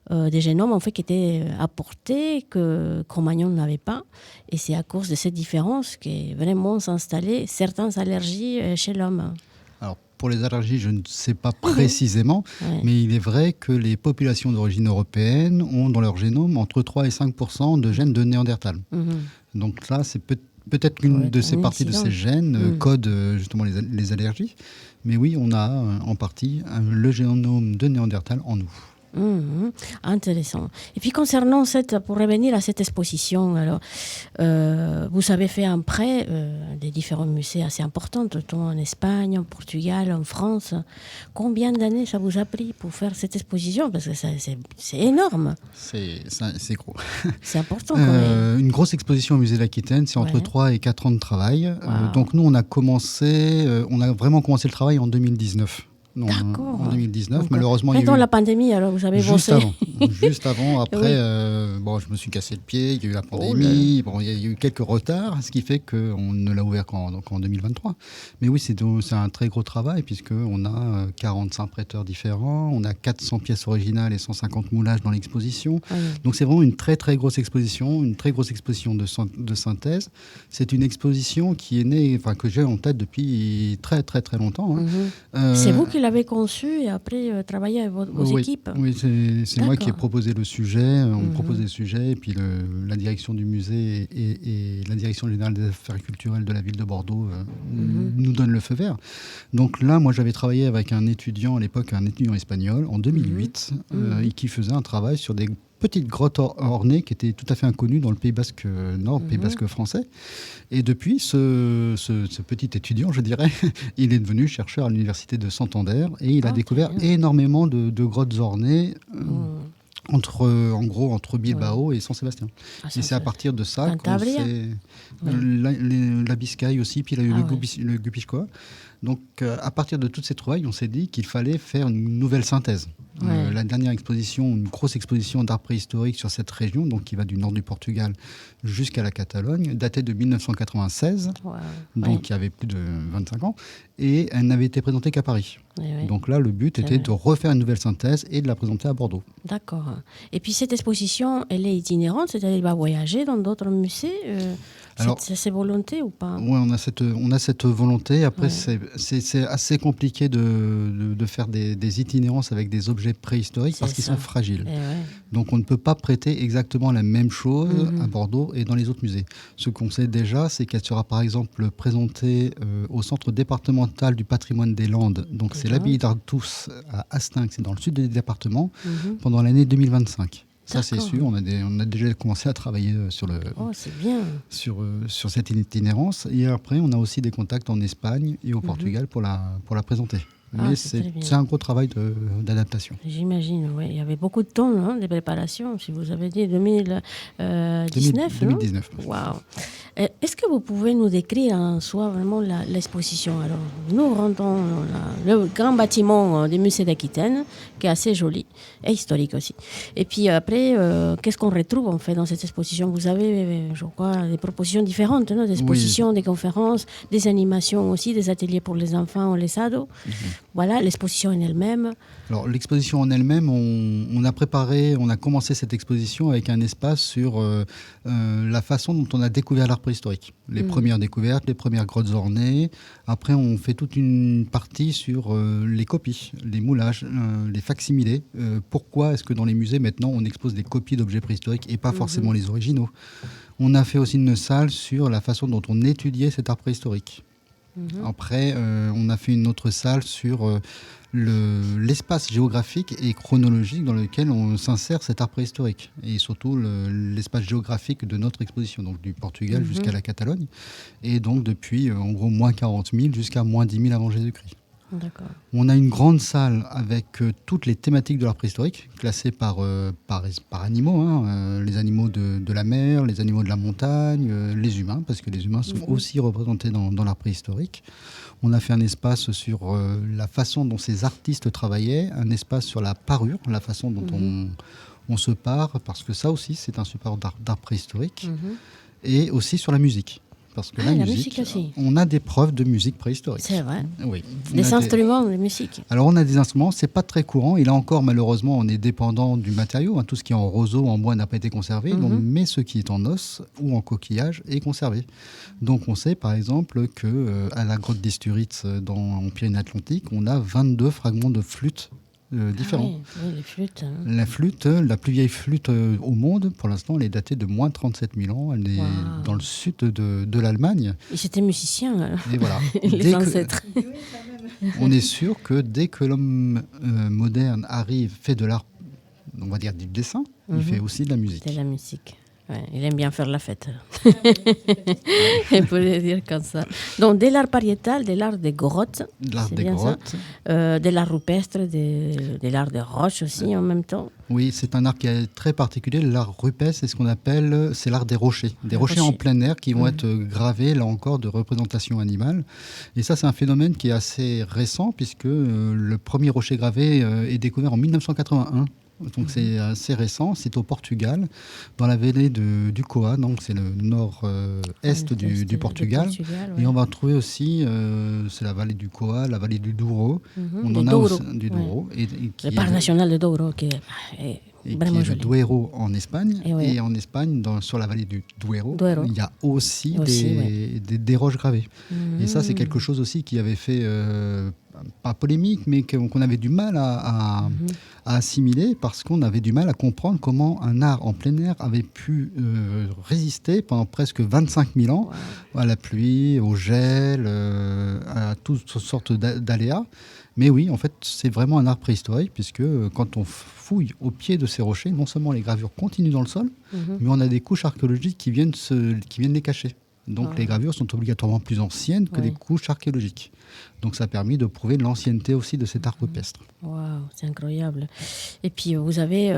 de génome en fait, qui était apporté que Cro-Magnon n'avait pas. Et c'est à cause de cette différence que vraiment s'installaient certaines allergies chez l'homme. Alors, pour les allergies, je ne sais pas précisément, mais il est vrai que les populations d'origine européenne ont dans leur génome entre 3 et 5% de gènes de Néandertal. Donc là, c'est peut-être qu'une de ces parties de ces gènes code justement les allergies. Mais oui, on a en partie le génome de Néandertal en nous. Intéressant. Et puis concernant pour revenir à cette exposition, alors, vous avez fait un prêt des différents musées assez importants, tant en Espagne, en Portugal, en France. Combien d'années ça vous a pris pour faire cette exposition? Parce que c'est énorme. C'est gros. C'est important quand même. Une grosse exposition au musée de l'Aquitaine, c'est entre 3 et 4 ans de travail. Donc nous, on a vraiment commencé le travail en 2019. Non, en 2019, donc, malheureusement, pendant la pandémie, alors vous avez bossé. Juste avant, après, je me suis cassé le pied, il y a eu la pandémie, il y a eu quelques retards, ce qui fait qu'on ne l'a ouvert qu'en 2023. Mais oui, c'est un très gros travail, puisqu'on a 45 prêteurs différents, on a 400 pièces originales et 150 moulages dans l'exposition. Donc c'est vraiment une très très grosse exposition, de synthèse. C'est une exposition qui est née, que j'ai en tête depuis très très très longtemps. C'est vous qui l'avez conçu et après travaillé avec vos équipes? Oui, c'est moi qui ai proposé le sujet. On proposait le sujet et puis la direction du musée et la direction générale des affaires culturelles de la ville de Bordeaux nous donnent le feu vert. Donc là, moi, j'avais travaillé avec un étudiant à l'époque, un étudiant espagnol, en 2008, et qui faisait un travail sur des petites grottes ornées qui étaient tout à fait inconnues dans le Pays Basque Nord, Pays Basque français. Et depuis, ce petit étudiant, je dirais, il est devenu chercheur à l'université de Santander et il a découvert énormément de grottes ornées entre Bilbao et San Sébastien. Et c'est à partir de ça qu'on sait la Biscaye aussi, puis il a eu le Guipuscoa. Donc, à partir de toutes ces trouvailles, on s'est dit qu'il fallait faire une nouvelle synthèse. La dernière exposition, une grosse exposition d'art préhistorique sur cette région, donc qui va du nord du Portugal jusqu'à la Catalogne, datait de 1996, donc il y avait plus de 25 ans, et elle n'avait été présentée qu'à Paris. Donc là, le but était de refaire une nouvelle synthèse et de la présenter à Bordeaux. D'accord. Et puis cette exposition, elle est itinérante, c'est-à-dire qu'elle va voyager dans d'autres musées c'est volonté ou pas? Oui, on a cette volonté. Après, c'est assez compliqué de faire des itinérances avec des objets préhistoriques parce qu'ils sont fragiles. Donc on ne peut pas prêter exactement la même chose à Bordeaux et dans les autres musées. Ce qu'on sait déjà, c'est qu'elle sera par exemple présentée au Centre départemental du patrimoine des Landes. Donc c'est l'abbaye d'Artous à Hastinck, c'est dans le sud du département, pendant l'année 2025. Ça, c'est sûr. On a déjà commencé à travailler sur cette itinérance. Et après, on a aussi des contacts en Espagne et au Portugal pour la présenter. Mais c'est un gros travail d'adaptation. J'imagine, oui. Il y avait beaucoup de temps de préparation, si vous avez dit 2019. 2019. Waouh. Est-ce que vous pouvez nous décrire en soi vraiment l'exposition? Alors, nous rentrons dans le grand bâtiment du musée d'Aquitaine, qui est assez joli et historique aussi. Et puis après, qu'est-ce qu'on retrouve en fait dans cette exposition? Vous avez, je crois, des propositions différentes, des expositions, des conférences, des animations aussi, des ateliers pour les enfants ou les ados. Voilà, l'exposition en elle-même. Alors, l'exposition en elle-même, on a commencé cette exposition avec un espace sur la façon dont on a découvert l'art préhistorique. Les premières découvertes, les premières grottes ornées. Après, on fait toute une partie sur les copies, les moulages, les facsimilés. Pourquoi est-ce que dans les musées, maintenant, on expose des copies d'objets préhistoriques et pas forcément les originaux? On a fait aussi une salle sur la façon dont on étudiait cet art préhistorique. Après, on a fait une autre salle sur l'espace géographique et chronologique dans lequel on s'insère cet art préhistorique. Et surtout l'espace géographique de notre exposition, donc du Portugal jusqu'à la Catalogne. Et donc depuis, en gros, moins 40 000 jusqu'à moins 10 000 avant Jésus-Christ. D'accord. On a une grande salle avec toutes les thématiques de l'art préhistorique, classées par animaux, les animaux de la mer, les animaux de la montagne, les humains, parce que les humains sont aussi représentés dans l'art préhistorique. On a fait un espace sur la façon dont ces artistes travaillaient, un espace sur la parure, la façon dont on se pare, parce que ça aussi c'est un support d'art préhistorique, et aussi sur la musique. Parce que la musique aussi. On a des preuves de musique préhistorique. C'est vrai. Oui. Des instruments de musique. Alors on a des instruments, c'est pas très courant. Et là encore, malheureusement, on est dépendant du matériau. Tout ce qui est en roseau, en bois n'a pas été conservé. Donc, mais ce qui est en os ou en coquillage est conservé. Donc on sait par exemple qu'à la grotte d'Isturitz, en Pyrénées-Atlantiques, on a 22 fragments de flûte différents. Oui, les flûtes. La flûte, la plus vieille flûte au monde, pour l'instant, elle est datée de moins 37 000 ans. Elle est dans le sud de l'Allemagne. Ils étaient musiciens, et voilà. les ancêtres. On est sûr que dès que l'homme moderne arrive, fait de l'art, on va dire du dessin, il fait aussi de la musique. De la musique. Ouais, il aime bien faire la fête. On peut le dire comme ça. Donc, de l'art pariétal, de l'art des grottes. De l'art des grottes. De l'art rupestre, de l'art des roches aussi en même temps. Oui, c'est un art qui est très particulier. L'art rupestre, c'est ce qu'on appelle, c'est l'art des rochers. Des rochers en plein air qui vont être gravés, là encore, de représentation animale. Et ça, c'est un phénomène qui est assez récent, puisque le premier rocher gravé est découvert en 1981. Donc c'est assez récent, c'est au Portugal, dans la vallée du Coa, donc c'est le nord-est du Portugal. Et on va trouver aussi, c'est la vallée du Coa, la vallée du Douro. On en a aussi du Douro. Le parc national de Douro qui est vraiment joli. Le Duero en Espagne. Et en Espagne, sur la vallée du Duero, il y a aussi des roches gravées. Et ça, c'est quelque chose aussi qui avait fait, pas polémique, mais qu'on avait du mal à assimiler, parce qu'on avait du mal à comprendre comment un art en plein air avait pu résister pendant presque 25 000 ans à la pluie, au gel, à toutes sortes d'aléas. Mais oui, en fait, c'est vraiment un art préhistorique, puisque quand on fouille au pied de ces rochers, non seulement les gravures continuent dans le sol, mais on a des couches archéologiques qui viennent les cacher. Donc les gravures sont obligatoirement plus anciennes que les couches archéologiques. Donc ça a permis de prouver l'ancienneté aussi de cet art rupestre. Waouh, c'est incroyable. Et puis vous avez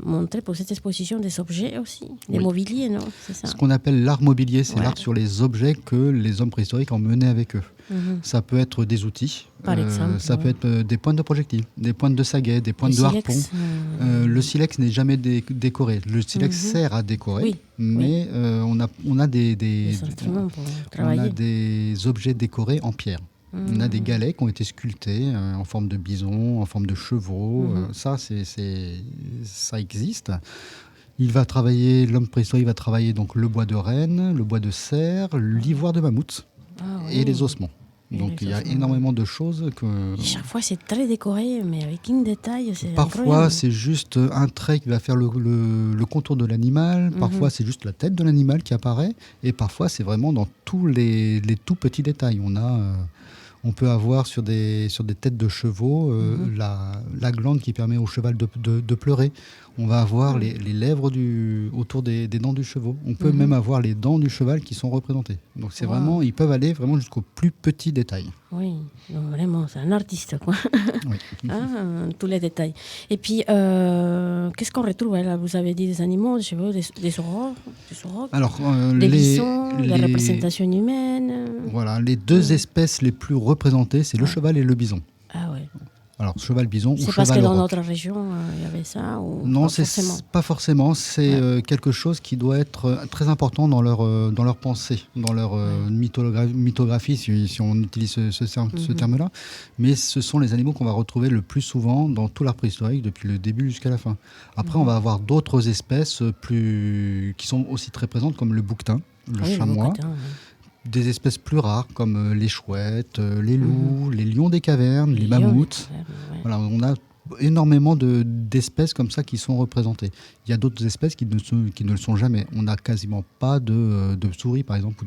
montré pour cette exposition des objets aussi, des mobiliers, non? C'est ça. Ce qu'on appelle l'art mobilier, c'est l'art sur les objets que les hommes préhistoriques emmenaient avec eux. Ça peut être des outils, par exemple, ça peut être des pointes de projectiles, des pointes de saguet, des pointes de harpon. Le silex n'est jamais décoré. Le silex sert à décorer, mais on a des objets décorés en pierre. On a des galets qui ont été sculptés en forme de bison, en forme de chevaux. Ça existe. L'homme préhistorique va travailler donc le bois de renne, le bois de cerf, l'ivoire de mammouth et les ossements. Donc il y a énormément de choses que... Chaque fois c'est très décoré, mais avec un détail, c'est parfois incroyable. C'est juste un trait qui va faire le contour de l'animal, parfois c'est juste la tête de l'animal qui apparaît, et parfois c'est vraiment dans tous les tout petits détails. On peut avoir sur des têtes de chevaux la glande qui permet au cheval de pleurer. On va avoir les lèvres autour des dents du cheval. On peut même avoir les dents du cheval qui sont représentées. Donc c'est vraiment, ils peuvent aller vraiment jusqu'aux plus petits détails. Oui, donc vraiment, c'est un artiste, quoi. Oui. Tous les détails. Et puis, qu'est-ce qu'on retrouve là? Vous avez dit des animaux, des chevaux, des aurochs, alors, des bisons, des représentations humaines. Voilà, les deux espèces les plus représentées, c'est le cheval et le bison. Ah ouais. Alors, cheval bison ou cheval C'est parce que dans auroch. notre région, il y avait ça ou Non, c'est pas forcément. C'est quelque chose qui doit être très important dans leur pensée, dans leur mythographie, si on utilise ce terme-là. Mais ce sont les animaux qu'on va retrouver le plus souvent dans tout l'art préhistorique, depuis le début jusqu'à la fin. Après, on va avoir d'autres espèces qui sont aussi très présentes, comme le bouquetin, le chamois. Des espèces plus rares comme les chouettes, les loups, les lions des cavernes, les mammouths. Voilà, on a énormément d'espèces comme ça qui sont représentées. Il y a d'autres espèces qui ne le sont jamais. On n'a quasiment pas de souris, par exemple,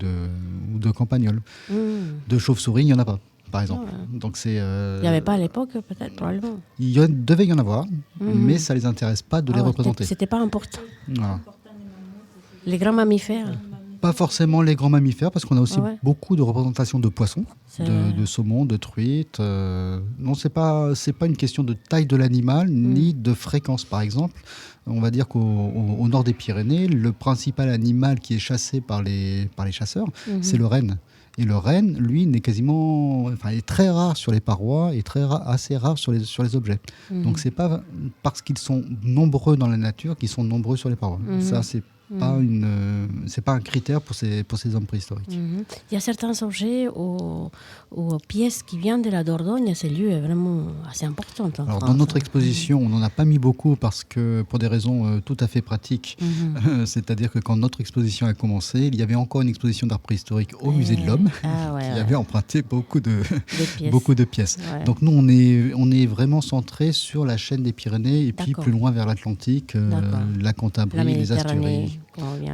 ou de campagnols. De chauves-souris, il n'y en a pas, par exemple. Donc c'est, il n'y avait pas à l'époque, peut-être, probablement. Devait y en avoir, mais ça ne les intéresse pas de les représenter. C'était pas important. Voilà. Les grands mammifères. Pas forcément les grands mammifères, parce qu'on a aussi beaucoup de représentations de poissons, de saumon, de truites. Non, c'est pas une question de taille de l'animal, ni de fréquence. Par exemple, on va dire qu'au nord des Pyrénées, le principal animal qui est chassé par les chasseurs, c'est le renne. Et le renne, lui, est très rare sur les parois et assez rare sur les objets. Donc, c'est pas parce qu'ils sont nombreux dans la nature qu'ils sont nombreux sur les parois. Ça, c'est pas un critère pour ces hommes préhistoriques. Il y a certains objets ou pièces qui viennent de la Dordogne. Ce lieu est vraiment assez important en France. Dans notre exposition, on n'en a pas mis beaucoup parce que pour des raisons tout à fait pratiques. C'est-à-dire que quand notre exposition a commencé, il y avait encore une exposition d'art préhistorique au Musée de l'Homme qui avait emprunté beaucoup de pièces. Ouais. Donc nous, on est vraiment centré sur la chaîne des Pyrénées et puis plus loin vers l'Atlantique, la Cantabrie, les Asturies.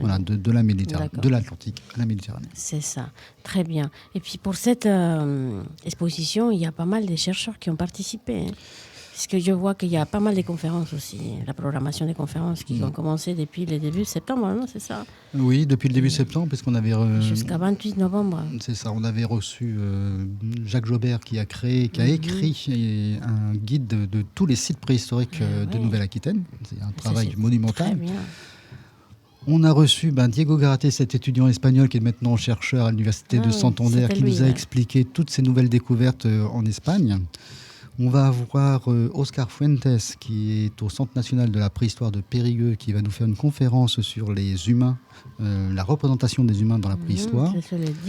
Voilà, de la Méditerranée, de l'Atlantique à la Méditerranée. C'est ça, très bien. Et puis pour cette exposition, il y a pas mal de chercheurs qui ont participé. Parce que je vois qu'il y a pas mal de conférences aussi, la programmation des conférences qui ont commencé depuis le début de septembre, non, c'est ça? Oui, depuis le début septembre, parce qu'on avait... Jusqu'à 28 novembre. C'est ça, on avait reçu Jacques Jobert qui a écrit un guide de tous les sites préhistoriques de Nouvelle-Aquitaine. C'est un travail monumental. Très bien. On a reçu Diego Garate, cet étudiant espagnol qui est maintenant chercheur à l'université de Santander, qui nous a expliqué toutes ces nouvelles découvertes en Espagne. On va avoir Oscar Fuentes, qui est au Centre national de la préhistoire de Périgueux, qui va nous faire une conférence sur les humains, la représentation des humains dans la préhistoire.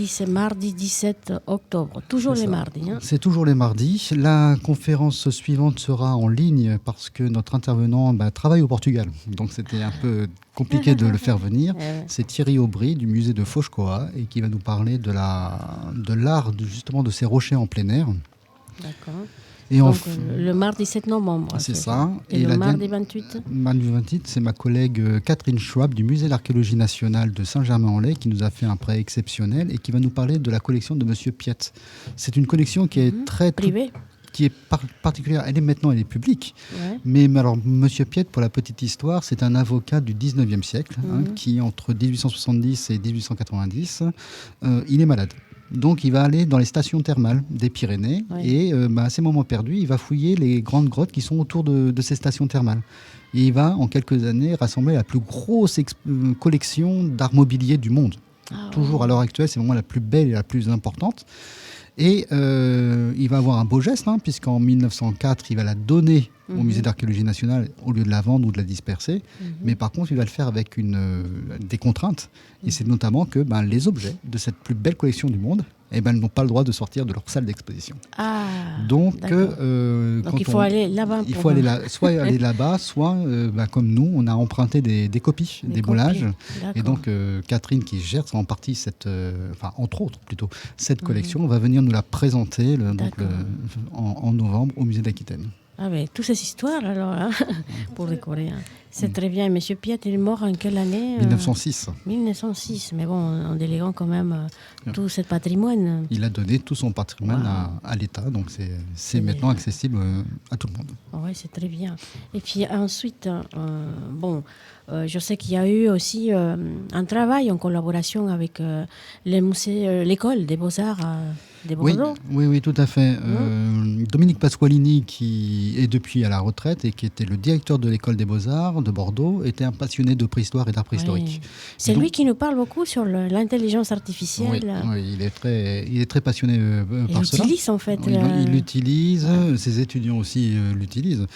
C'est mardi 17 octobre, toujours les mardis. C'est toujours les mardis. La conférence suivante sera en ligne parce que notre intervenant travaille au Portugal. Donc c'était un peu compliqué de le faire venir. C'est Thierry Aubry du musée de Foz-Coa et qui va nous parler de l'art justement de ces rochers en plein air. D'accord. Et donc, le mardi 7 novembre. C'est ça. Et le mardi 28 Mardi 28, c'est ma collègue Catherine Schwab du Musée d'archéologie nationale de Saint-Germain-en-Laye qui nous a fait un prêt exceptionnel et qui va nous parler de la collection de Monsieur Piette. C'est une collection qui est très privée, qui est particulière. Elle est publique. Mais alors, Monsieur Piette, pour la petite histoire, c'est un avocat du 19e siècle qui, entre 1870 et 1890, il est malade. Donc, il va aller dans les stations thermales des Pyrénées et à ces moments perdus, il va fouiller les grandes grottes qui sont autour de ces stations thermales. Et il va, en quelques années, rassembler la plus grosse collection d'art mobilier du monde. Toujours à l'heure actuelle, c'est vraiment la plus belle et la plus importante. Et il va avoir un beau geste, puisqu'en 1904, il va la donner au Musée d'archéologie nationale au lieu de la vendre ou de la disperser. Mais par contre, il va le faire avec des contraintes. Et c'est notamment que les objets de cette plus belle collection du monde n'ont pas le droit de sortir de leur salle d'exposition. Donc il faut aller là-bas. Il faut aller aller là-bas, soit comme nous, on a emprunté des copies, des moulages. Et donc Catherine, qui gère en partie entre autres plutôt, cette collection, va venir nous la présenter en novembre au Musée d'Aquitaine. Toutes ces histoires alors pour décorer. C'est très bien. Monsieur Piette, il est mort en quelle année 1906. 1906, mais bon, en déléguant quand même tout ce patrimoine. Il a donné tout son patrimoine à l'État, donc c'est maintenant accessible à tout le monde. Oui, c'est très bien. Et puis ensuite, je sais qu'il y a eu aussi un travail en collaboration avec l'école des Beaux-Arts de Bordeaux. Oui, tout à fait. Dominique Pasqualini, qui est depuis à la retraite et qui était le directeur de l'école des Beaux-Arts de Bordeaux, était un passionné de préhistoire et d'art préhistorique. C'est lui qui nous parle beaucoup sur l'intelligence artificielle. Oui, il est très passionné par cela. Il l'utilise en fait. Il l'utilise, ses étudiants aussi l'utilisent.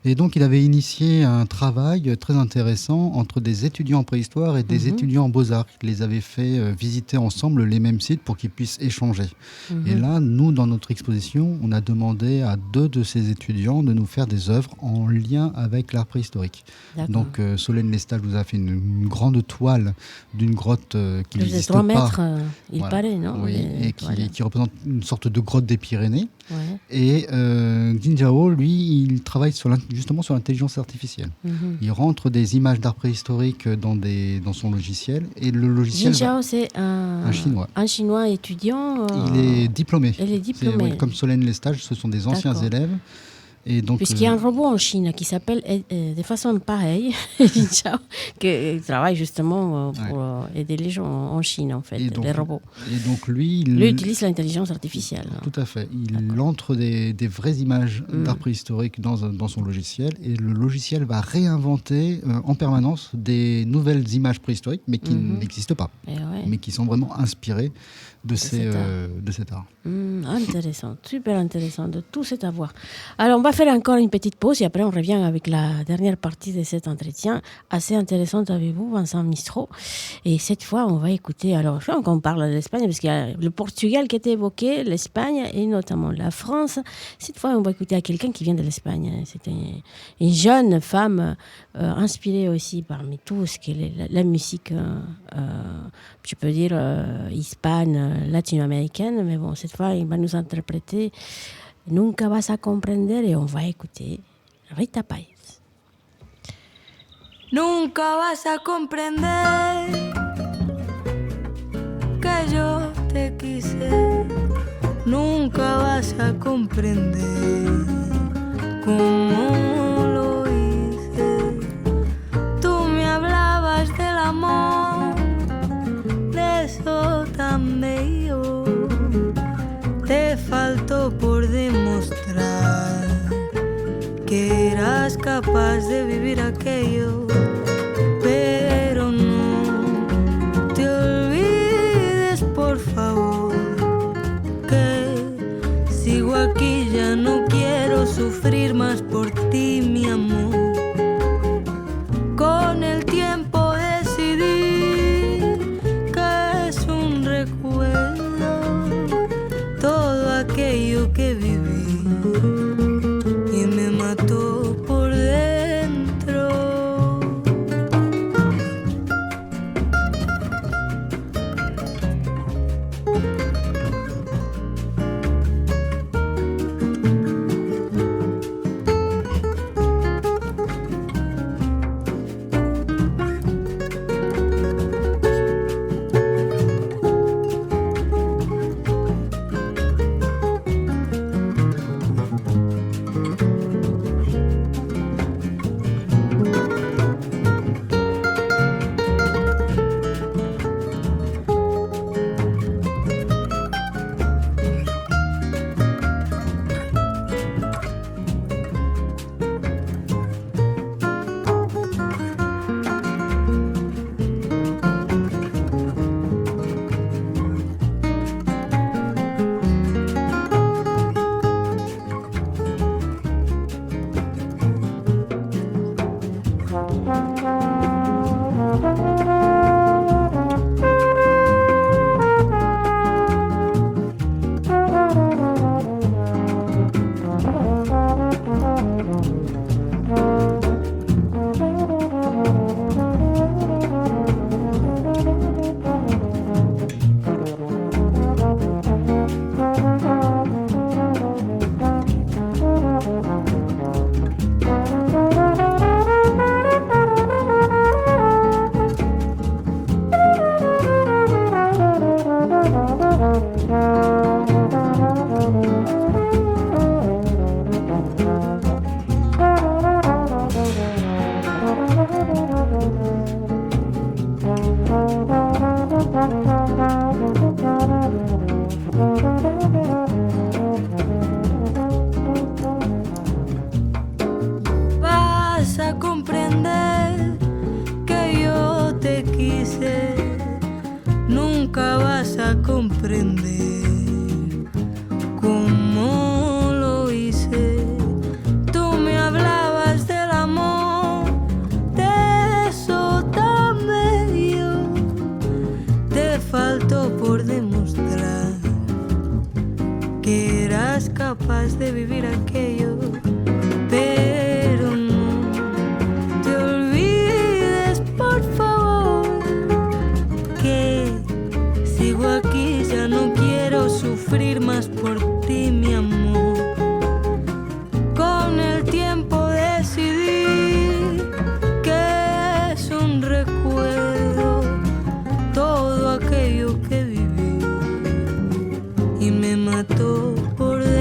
Et donc il avait initié un travail très intéressant entre des étudiants en préhistoire et des étudiants en beaux-arts. Il les avait fait visiter ensemble les mêmes sites pour qu'ils puissent échanger. Et là, nous, dans notre exposition, on a demandé à 2 de ces étudiants de nous faire des œuvres en lien avec l'art préhistorique. D'accord. Donc, Solène Lestage vous a fait une grande toile d'une grotte qui n'existe 3 pas. mètres, il Voilà. paraît, non? Oui, et voilà. qui représente une sorte de grotte des Pyrénées. Ouais. Et Xin Zhao, lui, il travaille justement sur l'intelligence artificielle. Il rentre des images d'art préhistorique dans son logiciel. Et le logiciel... Xin Zhao, c'est un Chinois. Un Chinois étudiant. Il est diplômé. Il est diplômé. Comme Solène Lestage, ce sont des anciens D'accord. élèves. Et donc, Puisqu'il y a un robot en Chine qui s'appelle de façon pareille, Xin Zhao, qui travaille justement pour aider les gens en Chine, en fait, donc, les robots. Et donc, lui, il utilise l'intelligence artificielle. Tout à fait. Il entre des vraies images d'art préhistorique dans son logiciel, et le logiciel va réinventer en permanence des nouvelles images préhistoriques, mais qui n'existent pas, mais qui sont vraiment inspirées de cet art. Intéressant, super intéressant, de tout cet avoir. Alors, on va faire encore une petite pause et après on revient avec la dernière partie de cet entretien assez intéressante avec vous, Vincent Mistro. Et cette fois, on va écouter, alors, je crois qu'on parle de l'Espagne, parce qu'il y a le Portugal qui a été évoqué, l'Espagne et notamment la France. Cette fois, on va écouter à quelqu'un qui vient de l'Espagne. C'était une jeune femme inspirée aussi parmi tout ce qui est la musique, je peux dire, hispane, latino-américaine, mais bon, cette fois, il va nous interpréter Nunca vas a comprender et on va écouter Rita Páez. Nunca vas a comprender que yo te quise. Nunca vas a comprender cómo lo hice. Tú me hablabas del amor, de eso tan bello. Te faltó por demostrar que eras capaz de vivir aquello, pero no te olvides, por favor, que sigo aquí, ya no quiero sufrir más por ti, mi amor. Con el tiempo decidí que es un recuerdo todo aquello que viví y me mató por dentro. Vas a comprender que yo te quise, nunca vas a comprender cómo lo hice. Tú me hablabas del amor, de eso tan bello. Te faltó por demostrar capaz de vivir aquello, pero no te olvides, por favor, que sigo aquí, ya no quiero sufrir más por ti, mi amor. Con el tiempo decidí que es un recuerdo todo aquello que viví y me mató por dentro.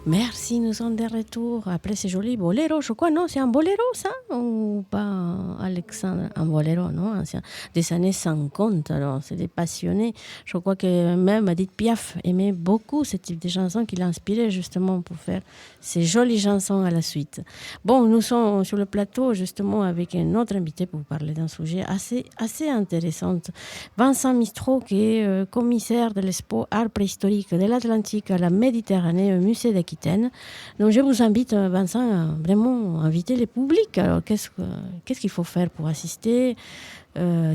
Merci, nous sommes de retour après ces jolis boléros. Je crois, non, c'est un boléro ça ou pas, Alexandre? Un boléro, non, ancien, des années 50. Alors, c'est des passionnés. Je crois que même Edith Piaf aimait beaucoup ce type de chansons qui l'a inspiré justement pour faire ces jolies chansons à la suite. Bon, nous sommes sur le plateau justement avec un autre invité pour parler d'un sujet assez intéressant. Vincent Mistro, qui est commissaire de l'Expo Art préhistorique de l'Atlantique à la Méditerranée au musée d'Aquitaine. Donc je vous invite, Vincent, à vraiment inviter le public. Alors qu'est-ce qu'il faut faire pour assister?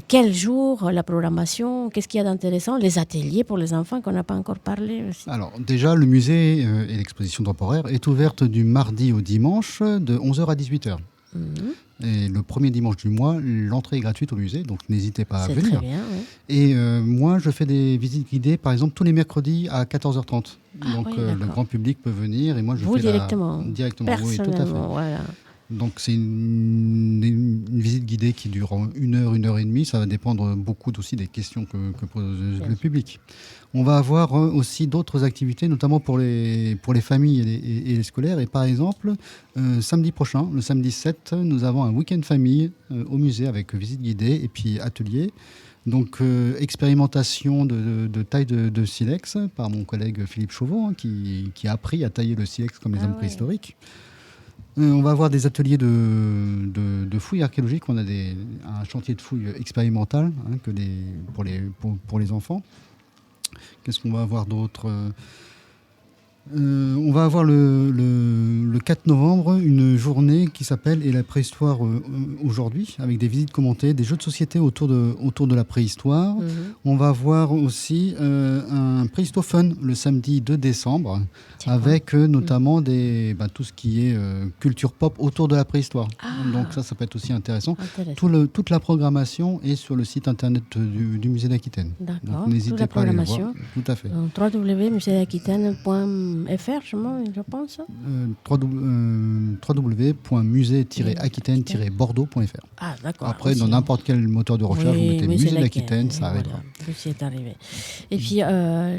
Quel jour? La programmation? Qu'est-ce qu'il y a d'intéressant? Les ateliers pour les enfants qu'on n'a pas encore parlé aussi. Alors déjà, le musée et l'exposition temporaire est ouverte du mardi au dimanche de 11h à 18h. Et le premier dimanche du mois, l'entrée est gratuite au musée, donc n'hésitez pas à venir. C'est très bien, oui. Et moi, je fais des visites guidées, par exemple, tous les mercredis à 14h30. Donc oui, le grand public peut venir et moi, je vous fais directement, oui, tout à fait. Voilà. Donc c'est une visite guidée qui dure 1 heure, 1 heure et demie. Ça va dépendre beaucoup aussi des questions que pose le public. On va avoir aussi d'autres activités, notamment pour les familles et les scolaires. Et par exemple, samedi prochain, le samedi 7, nous avons un week-end famille au musée avec visite guidée et puis atelier. Donc expérimentation de taille de silex par mon collègue Philippe Chauveau, qui a appris à tailler le silex comme les hommes préhistoriques. On va avoir des ateliers de fouilles archéologiques. On a un chantier de fouilles expérimental pour les enfants. Qu'est-ce qu'on va avoir d'autre? On va avoir le 4 novembre une journée qui s'appelle « Et la préhistoire aujourd'hui » avec des visites commentées, des jeux de société autour de la préhistoire. On va avoir aussi un Préhisto-Fun le samedi 2 décembre avec notamment tout ce qui est culture pop autour de la préhistoire. Donc ça peut être aussi intéressant. Toute la programmation est sur le site internet du musée d'Aquitaine. D'accord. Donc n'hésitez pas à aller le voir. Tout à fait. www.museedaquitaine.fr, je pense. www.musée-aquitaine-bordeaux.fr. Ah, d'accord. Après, aussi. dans n'importe quel moteur de recherche, vous mettez musée d'Aquitaine, ça arrivera. Voilà, c'est arrivé. Et puis,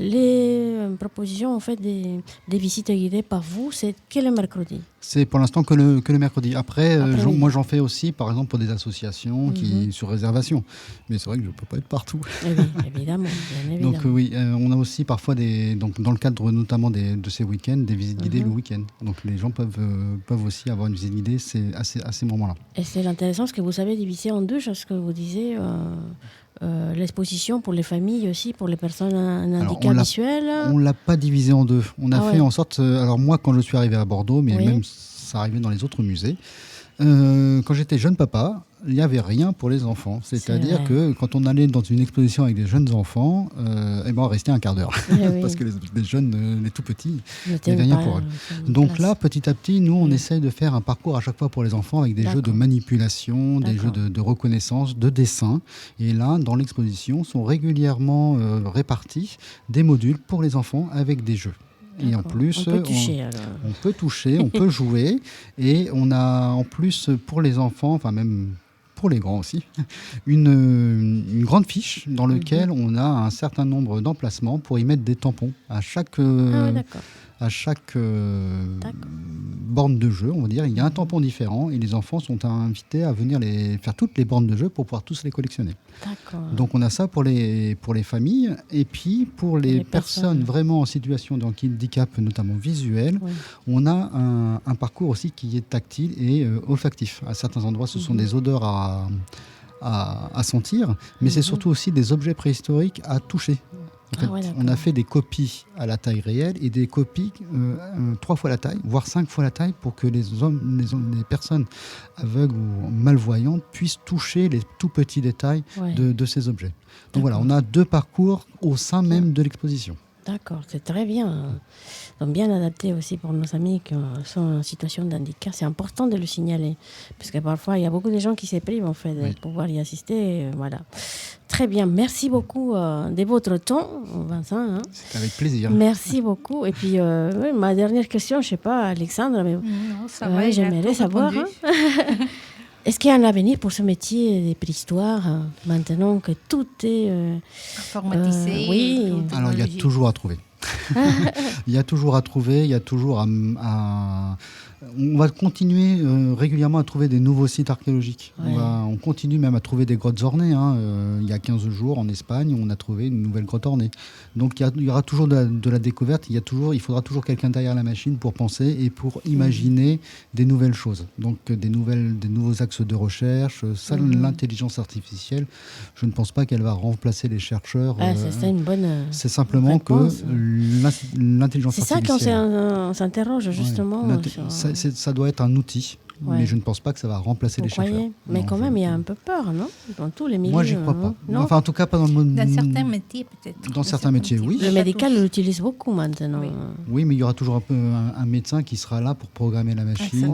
les propositions, en fait, des visites guidées par vous, c'est que le mercredi? C'est pour l'instant que le mercredi. Après moi, j'en fais aussi, par exemple, pour des associations sur réservation. Mais c'est vrai que je ne peux pas être partout. Oui, évidemment. Donc oui, on a aussi parfois, dans le cadre notamment de ces week-ends, des visites guidées le week-end. Donc les gens peuvent aussi avoir une visite guidée à ces moments-là. Et c'est intéressant ce que vous avez divisé en deux, ce que vous disiez... l'exposition pour les familles aussi, pour les personnes en handicap visuel. On ne l'a pas divisé en deux. On a fait en sorte... alors moi, quand je suis arrivé à Bordeaux, mais même ça arrivait dans les autres musées, quand j'étais jeune papa, il n'y avait rien pour les enfants. C'est-à-dire que quand on allait dans une exposition avec des jeunes enfants, on restait un quart d'heure. Parce que les jeunes, les tout petits, il n'y avait rien pour eux. Donc là, petit à petit, nous, on essaye de faire un parcours à chaque fois pour les enfants avec des jeux de manipulation, des jeux de reconnaissance, de dessin. Et là, dans l'exposition, sont régulièrement répartis des modules pour les enfants avec des jeux. Et en plus, on peut toucher, on peut jouer. Et on a en plus, pour les enfants, enfin même pour les grands aussi, une grande fiche dans laquelle on a un certain nombre d'emplacements pour y mettre des tampons à chaque borne de jeu, on va dire. Il y a un tampon différent et les enfants sont invités à venir faire toutes les bornes de jeu pour pouvoir tous les collectionner. D'accord. Donc on a ça pour les familles et puis pour les personnes vraiment en situation de handicap, notamment visuel, on a un parcours aussi qui est tactile et olfactif. À certains endroits, ce sont des odeurs à sentir, mais c'est surtout aussi des objets préhistoriques à toucher. En fait, on a fait des copies à la taille réelle et des copies 3 fois la taille, voire 5 fois la taille, pour que les personnes aveugles ou malvoyantes puissent toucher les tout petits détails de ces objets. Donc voilà, on a 2 parcours au sein même de l'exposition. D'accord, c'est très bien. Donc bien adapté aussi pour nos amis qui sont en situation de handicap. C'est important de le signaler. Parce que parfois, il y a beaucoup de gens qui se privent en fait, de pouvoir y assister. Voilà. Très bien. Merci beaucoup de votre temps, Vincent. Hein. C'est avec plaisir. Merci beaucoup. Et puis, ma dernière question, je ne sais pas, Alexandre, mais non, ça va, j'aimerais savoir. Hein. Est-ce qu'il y a un avenir pour ce métier de préhistoire, maintenant que tout est informatisé? Oui. Alors, il y a toujours à trouver. Il y a toujours à trouver, il y a toujours à on va continuer régulièrement à trouver des nouveaux sites archéologiques. On continue même à trouver des grottes ornées. Hein. Il y a 15 jours, en Espagne, on a trouvé une nouvelle grotte ornée. Donc il y aura toujours de la découverte. Il faudra toujours quelqu'un derrière la machine pour penser et pour imaginer des nouvelles choses. Donc des nouveaux axes de recherche. Ça, l'intelligence artificielle, je ne pense pas qu'elle va remplacer les chercheurs. C'est une bonne C'est simplement réponse. Que l'intelligence artificielle... C'est ça qu'on s'interroge justement. Ça doit être un outil, mais je ne pense pas que ça va remplacer les chercheurs. Mais non, quand même, il y a un peu peur, non? Dans tous les milieux. Moi, je n'y crois pas. Non, enfin, en tout cas, pas dans certains métiers, peut-être. Dans certains métiers, oui. Le médical l'utilise beaucoup maintenant. Oui, mais il y aura toujours un médecin qui sera là pour programmer la machine,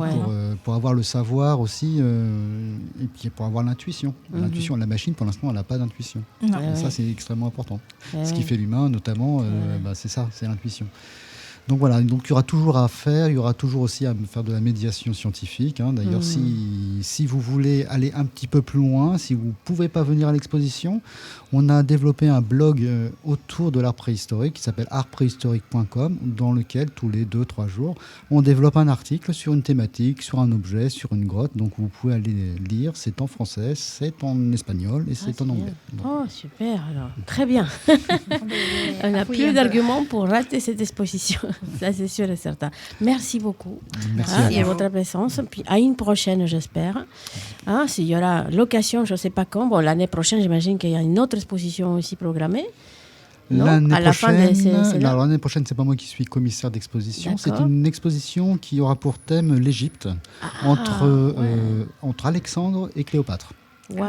pour avoir le savoir aussi, et puis pour avoir l'intuition. L'intuition, la machine, pour l'instant, elle n'a pas d'intuition. Ça, c'est extrêmement important. Ce qui fait l'humain, notamment, c'est ça, c'est l'intuition. Donc voilà, donc il y aura toujours à faire, il y aura toujours aussi à faire de la médiation scientifique. Hein. D'ailleurs, si vous voulez aller un petit peu plus loin, si vous ne pouvez pas venir à l'exposition, on a développé un blog autour de l'art préhistorique qui s'appelle artpréhistorique.com, dans lequel tous les 2-3 jours, on développe un article sur une thématique, sur un objet, sur une grotte. Donc vous pouvez aller lire, c'est en français, c'est en espagnol et c'est en anglais. Donc. Oh, super, alors. Très bien. On n'a plus d'arguments pour rater cette exposition. Ça, c'est sûr et certain. Merci beaucoup. Merci de votre présence. Puis à une prochaine, j'espère. S'il y aura l'occasion, je ne sais pas quand. Bon, l'année prochaine, j'imagine qu'il y a une autre exposition aussi programmée. L'année prochaine, c'est pas moi qui suis commissaire d'exposition. D'accord. C'est une exposition qui aura pour thème l'Égypte entre Alexandre et Cléopâtre. Wow.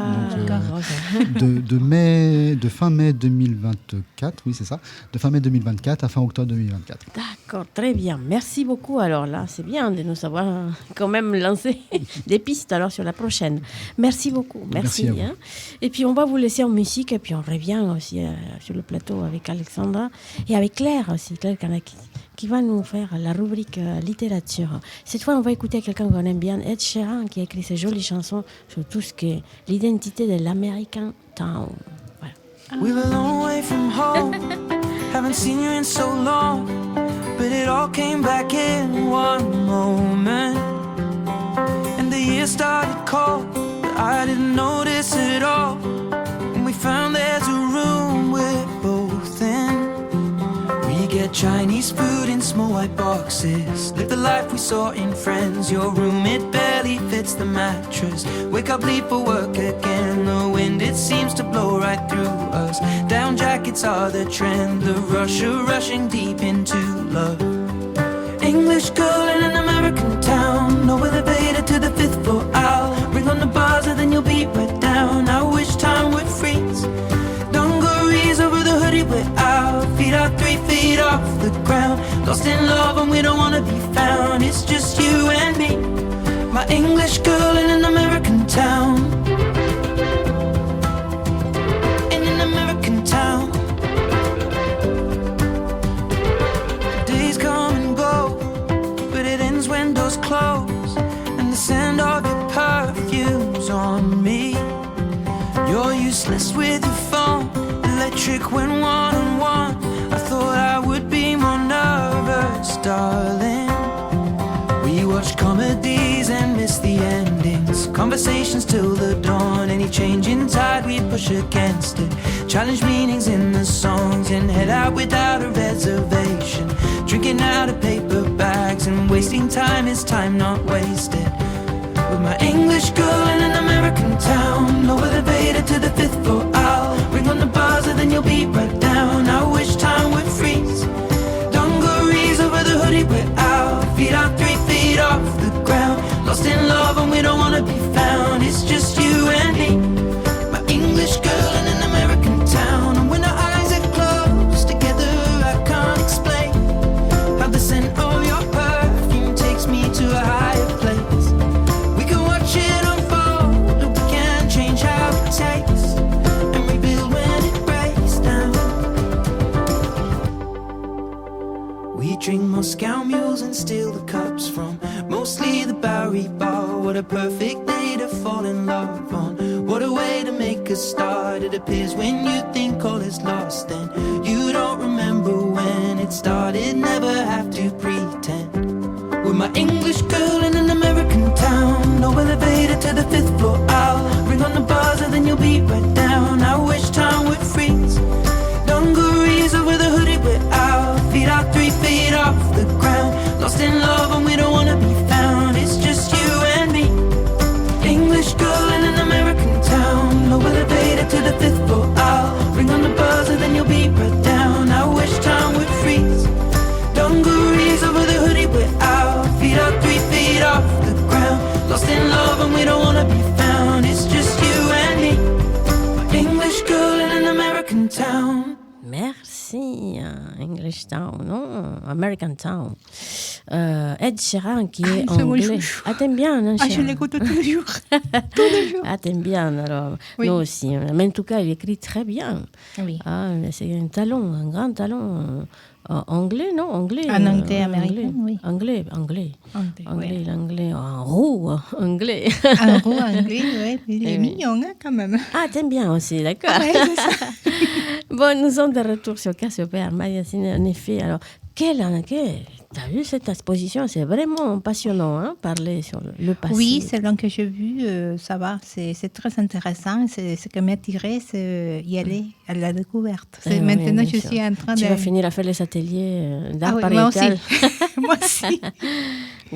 Donc, de fin mai 2024, oui c'est ça, de fin mai 2024 à fin octobre 2024. D'accord, très bien. Merci beaucoup. Alors là, c'est bien de nous avoir quand même lancé des pistes alors sur la prochaine. Merci beaucoup. Merci hein. Et puis on va vous laisser en musique et puis on revient aussi sur le plateau avec Alexandra et avec Claire aussi, Claire Kanaki, qui va nous faire la rubrique littérature. Cette fois, on va écouter quelqu'un qu'on aime bien, Ed Sheeran, qui a écrit ces jolies chansons sur tout ce qui est l'identité de l'American Town. Voilà. We're a long way from home. Haven't seen you in so long, but it all came back in one moment. And the year started cold, but I didn't notice it all. And we found there's a room we're both in. We get Chinese food in small white boxes. Live the life we saw in Friends. Your room, it barely fits the mattress. Wake up, leave for work again. The wind, it seems to blow right through us. Down jackets are the trend. The rushing deep into love. English girl in an American town. No elevator to the 5th floor. I'll ring on the buzzer, then you'll be right down. I wish time would freeze. Dungarees over the hoodie, we're out. Feet are 3 feet off the ground. Lost in love and we don't wanna be found. It's just you and me, my English girl in an American town. In an American town. Days come and go, but it ends when doors close. And the scent of your perfume's on me. You're useless with your phone, electric when one-on-one. I thought I would be more nervous, darling. We watch comedies and miss the endings. Conversations till the dawn. Any change in tide, we push against it. Challenge meanings in the songs and head out without a reservation. Drinking out of paper bags and wasting time is time not wasted. With my English girl in an American town. No elevator to the 5th floor. I'll ring on the buzzer, then you'll be right down. I a perfect day to fall in love on. What a way to make a start. It appears when you think all is lost, then you don't remember when it started. Never have to pretend. With my English girl in an American town, no elevator to the 5th floor. I'll ring on the buzzer, then you'll be right down. I wish time would freeze. Dungarees over the hoodie, we're out. Feet out 3 feet off the ground. Lost in love and we don't wanna be found. It's just you and me. English girl in an American town, no elevator to the 5th floor. I'll ring on the buzzer, then you'll be right down. I wish time would freeze. Dungarees over the hoodie, we're out. Feet out 3 feet off the ground. Lost in love and we don't wanna be found. It's just you and me. English girl in an American town. Merci, English Town, non, American Town. Ed Sheeran qui est c'est mon anglais. chouchou. Ah, t'aimes bien, hein, Ah, je Sheeran? l'écoute tous les jours. Tous les jours. Ah, t'aimes bien, alors. Oui. Nous aussi. Mais en tout cas, il écrit très bien. Oui. Ah, c'est un talent, un grand talent. Anglais, non? Anglais. En anglais américain, oui. Anglais. Anglais, L'anglais. En roux, anglais. Un gros anglais, ouais. Il est mignon, hein, quand même. Ah, t'aimes bien aussi, d'accord. Ouais, c'est ça. Bon, nous sommes de retour sur Cassiopeia Magazine. En effet, alors, t'as vu cette exposition? C'est vraiment passionnant, hein, parler sur le passé. Oui, selon que j'ai vu, ça va. C'est très intéressant. Ce qui m'a attiré, c'est y aller à la découverte. Maintenant, je suis en train de... Tu vas finir à faire les ateliers d'art Ah oui, moi pariétal. aussi. Moi aussi.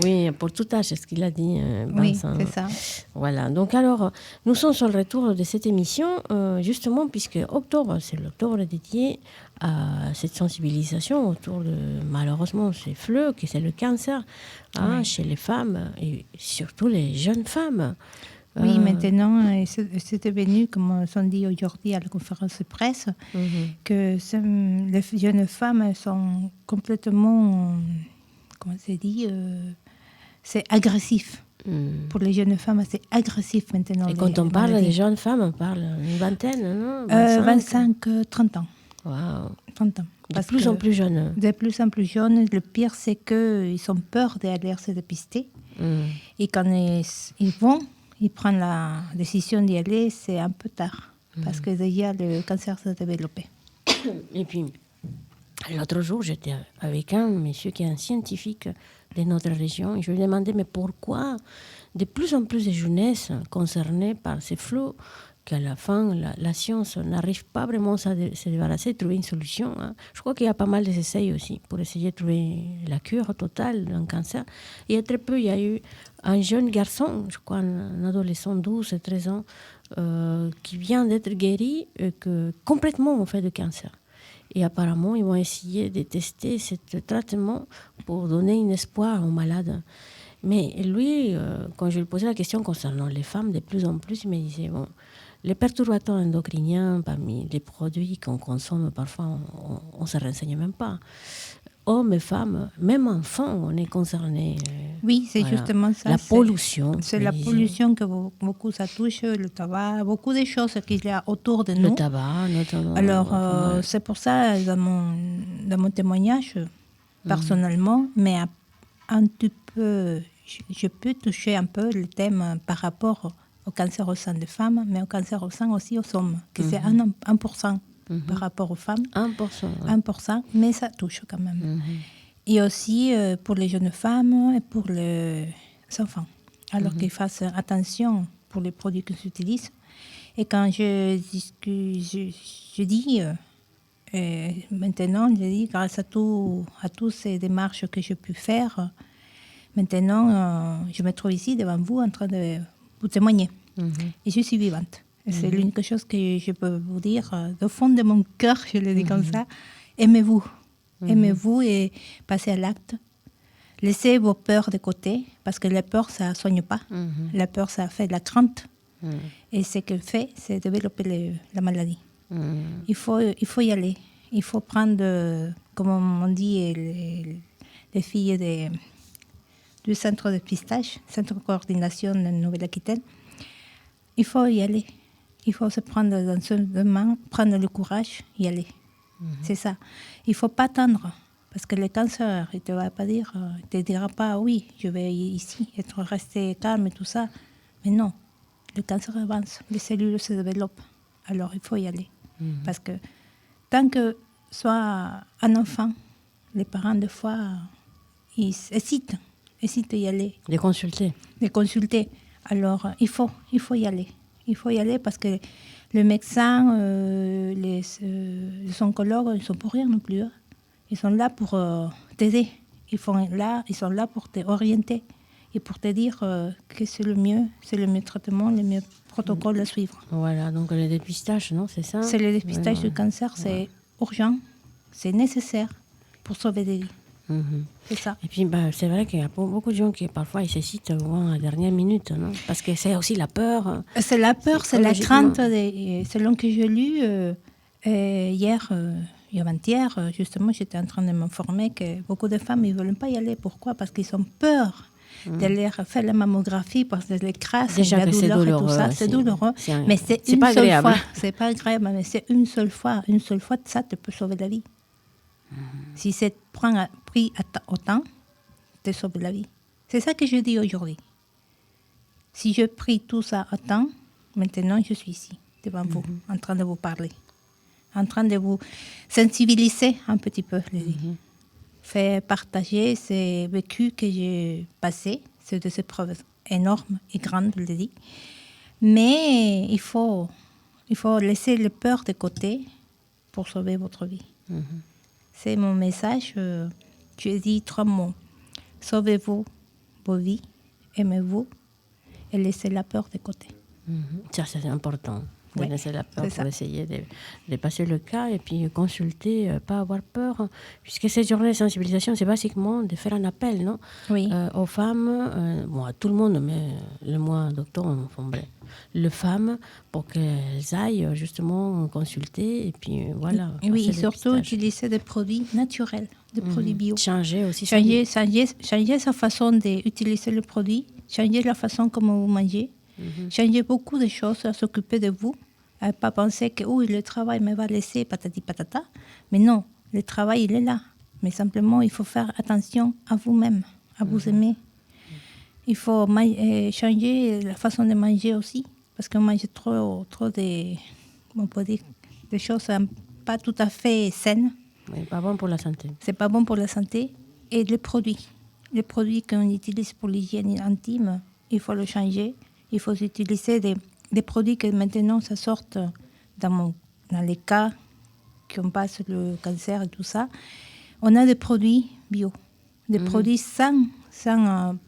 Oui, pour tout âge, c'est ce qu'il a dit. Oui, Vincent. c'est ça. Voilà, donc alors, nous sommes sur le retour de cette émission, justement, puisque octobre, c'est l'octobre dédié à cette sensibilisation autour de, malheureusement, ces fleux, que c'est le cancer, hein, chez les femmes, et surtout les jeunes femmes. Oui, maintenant, c'est devenu, comme on dit aujourd'hui à la conférence de presse, que les jeunes femmes elles sont complètement, comment c'est dit, c'est agressif. Pour les jeunes femmes, c'est agressif maintenant. Et quand on parle des jeunes femmes, on parle une vingtaine, non? 25-30 ans. Wow. 30 ans. De plus en plus jeunes. De plus en plus jeunes. Le pire, c'est qu'ils ont peur d'aller se dépister. Et quand ils vont, ils prennent la décision d'y aller, c'est un peu tard. Parce que déjà, le cancer s'est développé. Et puis, l'autre jour, j'étais avec un monsieur qui est un scientifique de notre région. Et je lui demandais, mais pourquoi de plus en plus de jeunesse concernée par ces flots, qu'à la fin, la science n'arrive pas vraiment à se débarrasser, de trouver une solution. Hein. Je crois qu'il y a pas mal d'essais aussi pour essayer de trouver la cure totale d'un cancer. Il y a très peu, il y a eu un jeune garçon, je crois un adolescent, 12 et 13 ans, qui vient d'être guéri complètement en fait de cancer. Et apparemment, ils vont essayer de tester ce traitement pour donner un espoir aux malades. Mais lui, quand je lui posais la question concernant les femmes, de plus en plus, il me disait, bon, les perturbateurs endocriniens, parmi les produits qu'on consomme, parfois, on ne se renseigne même pas. Hommes et femmes, même enfants, on est concernés. Oui, c'est justement ça. La pollution. C'est la pollution que beaucoup ça touche, le tabac, beaucoup de choses qu'il y a autour de nous. Le tabac, notamment. Alors, c'est pour ça, dans mon témoignage, personnellement, mais un petit peu, je peux toucher un peu le thème par rapport au cancer au sein des femmes, mais au cancer au sein aussi aux hommes, que c'est 1%. Par rapport aux femmes. 1%. 1%, mais ça touche quand même. Et aussi pour les jeunes femmes et pour les enfants. Alors qu'ils fassent attention pour les produits qu'ils utilisent. Et quand je dis, maintenant, je dis, grâce à toutes ces démarches que j'ai pu faire, maintenant, je me trouve ici devant vous en train de vous témoigner. Et je suis vivante. C'est l'unique chose que je peux vous dire, au fond de mon cœur, je le dis comme ça, aimez-vous. Aimez-vous et passez à l'acte. Laissez vos peurs de côté, parce que la peur, ça ne soigne pas. La peur, ça fait de la crainte. Et ce qu'elle fait, c'est développer la maladie. Il faut y aller. Il faut prendre, comme on dit, les filles du centre de pistage, centre de coordination de Nouvelle-Aquitaine. Il faut y aller. Il faut se prendre dans ses mains, prendre le courage, y aller. C'est ça. Il ne faut pas attendre. Parce que le cancer, il ne te dira pas, oui, je vais ici, être resté calme et tout ça. Mais non, le cancer avance, les cellules se développent. Alors, il faut y aller. Parce que tant que soit un enfant, les parents, des fois, ils hésitent d'y aller. De consulter. Alors, il faut y aller. Il faut y aller parce que le médecin, les oncologues, ils ne sont pour rien non plus. Hein. Ils sont là pour t'aider. Ils sont là pour t'orienter et pour te dire que c'est le mieux traitement, le mieux protocole à suivre. Voilà, donc le dépistage, non, c'est ça? C'est le dépistage du cancer, c'est urgent, c'est nécessaire pour sauver des vies. C'est ça. Et puis, c'est vrai qu'il y a beaucoup de gens qui, parfois, ils s'hésitent à la dernière minute, non? Parce que c'est aussi la peur. C'est la peur, c'est la crainte. Selon que j'ai lu hier, avant-hier, justement, j'étais en train de m'informer que beaucoup de femmes, ils ne veulent pas y aller. Pourquoi? Parce qu'ils ont peur d'aller faire la mammographie, parce que les crasses, la douleur et tout ça, c'est douloureux. Mais c'est une pas seule agréable. fois. C'est pas agréable, mais c'est une seule fois. Une seule fois, ça te peut sauver la vie. Si c'est pris autant, te sauve la vie. C'est ça que je dis aujourd'hui. Si je prie tout ça à temps, maintenant je suis ici, devant vous, en train de vous parler, en train de vous sensibiliser un petit peu, faire partager ces vécus que j'ai passés, c'est des épreuves énormes et grandes, je le dis. Mais il faut laisser les peurs de côté pour sauver votre vie. C'est mon message. Je dis 3 mots. Sauvez-vous vos vies, aimez-vous et laissez la peur de côté. Ça, c'est important. De laisser la peur pour essayer de passer le cas et puis consulter, pas avoir peur. Puisque cette journée de sensibilisation, c'est basiquement de faire un appel, non? Oui. Aux femmes, à tout le monde, mais le moins docteur, les femmes, pour qu'elles aillent justement consulter et puis voilà. Oui, et surtout utiliser des produits naturels, des produits bio. Changer aussi. Changer sa façon d'utiliser le produit, changer la façon comment vous mangez. Changer beaucoup de choses, à s'occuper de vous, à ne pas penser que le travail me va laisser patati patata. Mais non, le travail, il est là. Mais simplement, il faut faire attention à vous-même, à vous aimer. Il faut changer la façon de manger aussi, parce qu'on mange trop on peut dire, des choses pas tout à fait saines. Oui, pas bon pour la santé. C'est pas bon pour la santé. Et les produits qu'on utilise pour l'hygiène intime, il faut le changer. Il faut utiliser des produits que maintenant ça sorte dans les cas qu'on passe le cancer et tout ça. On a des produits bio, des produits sans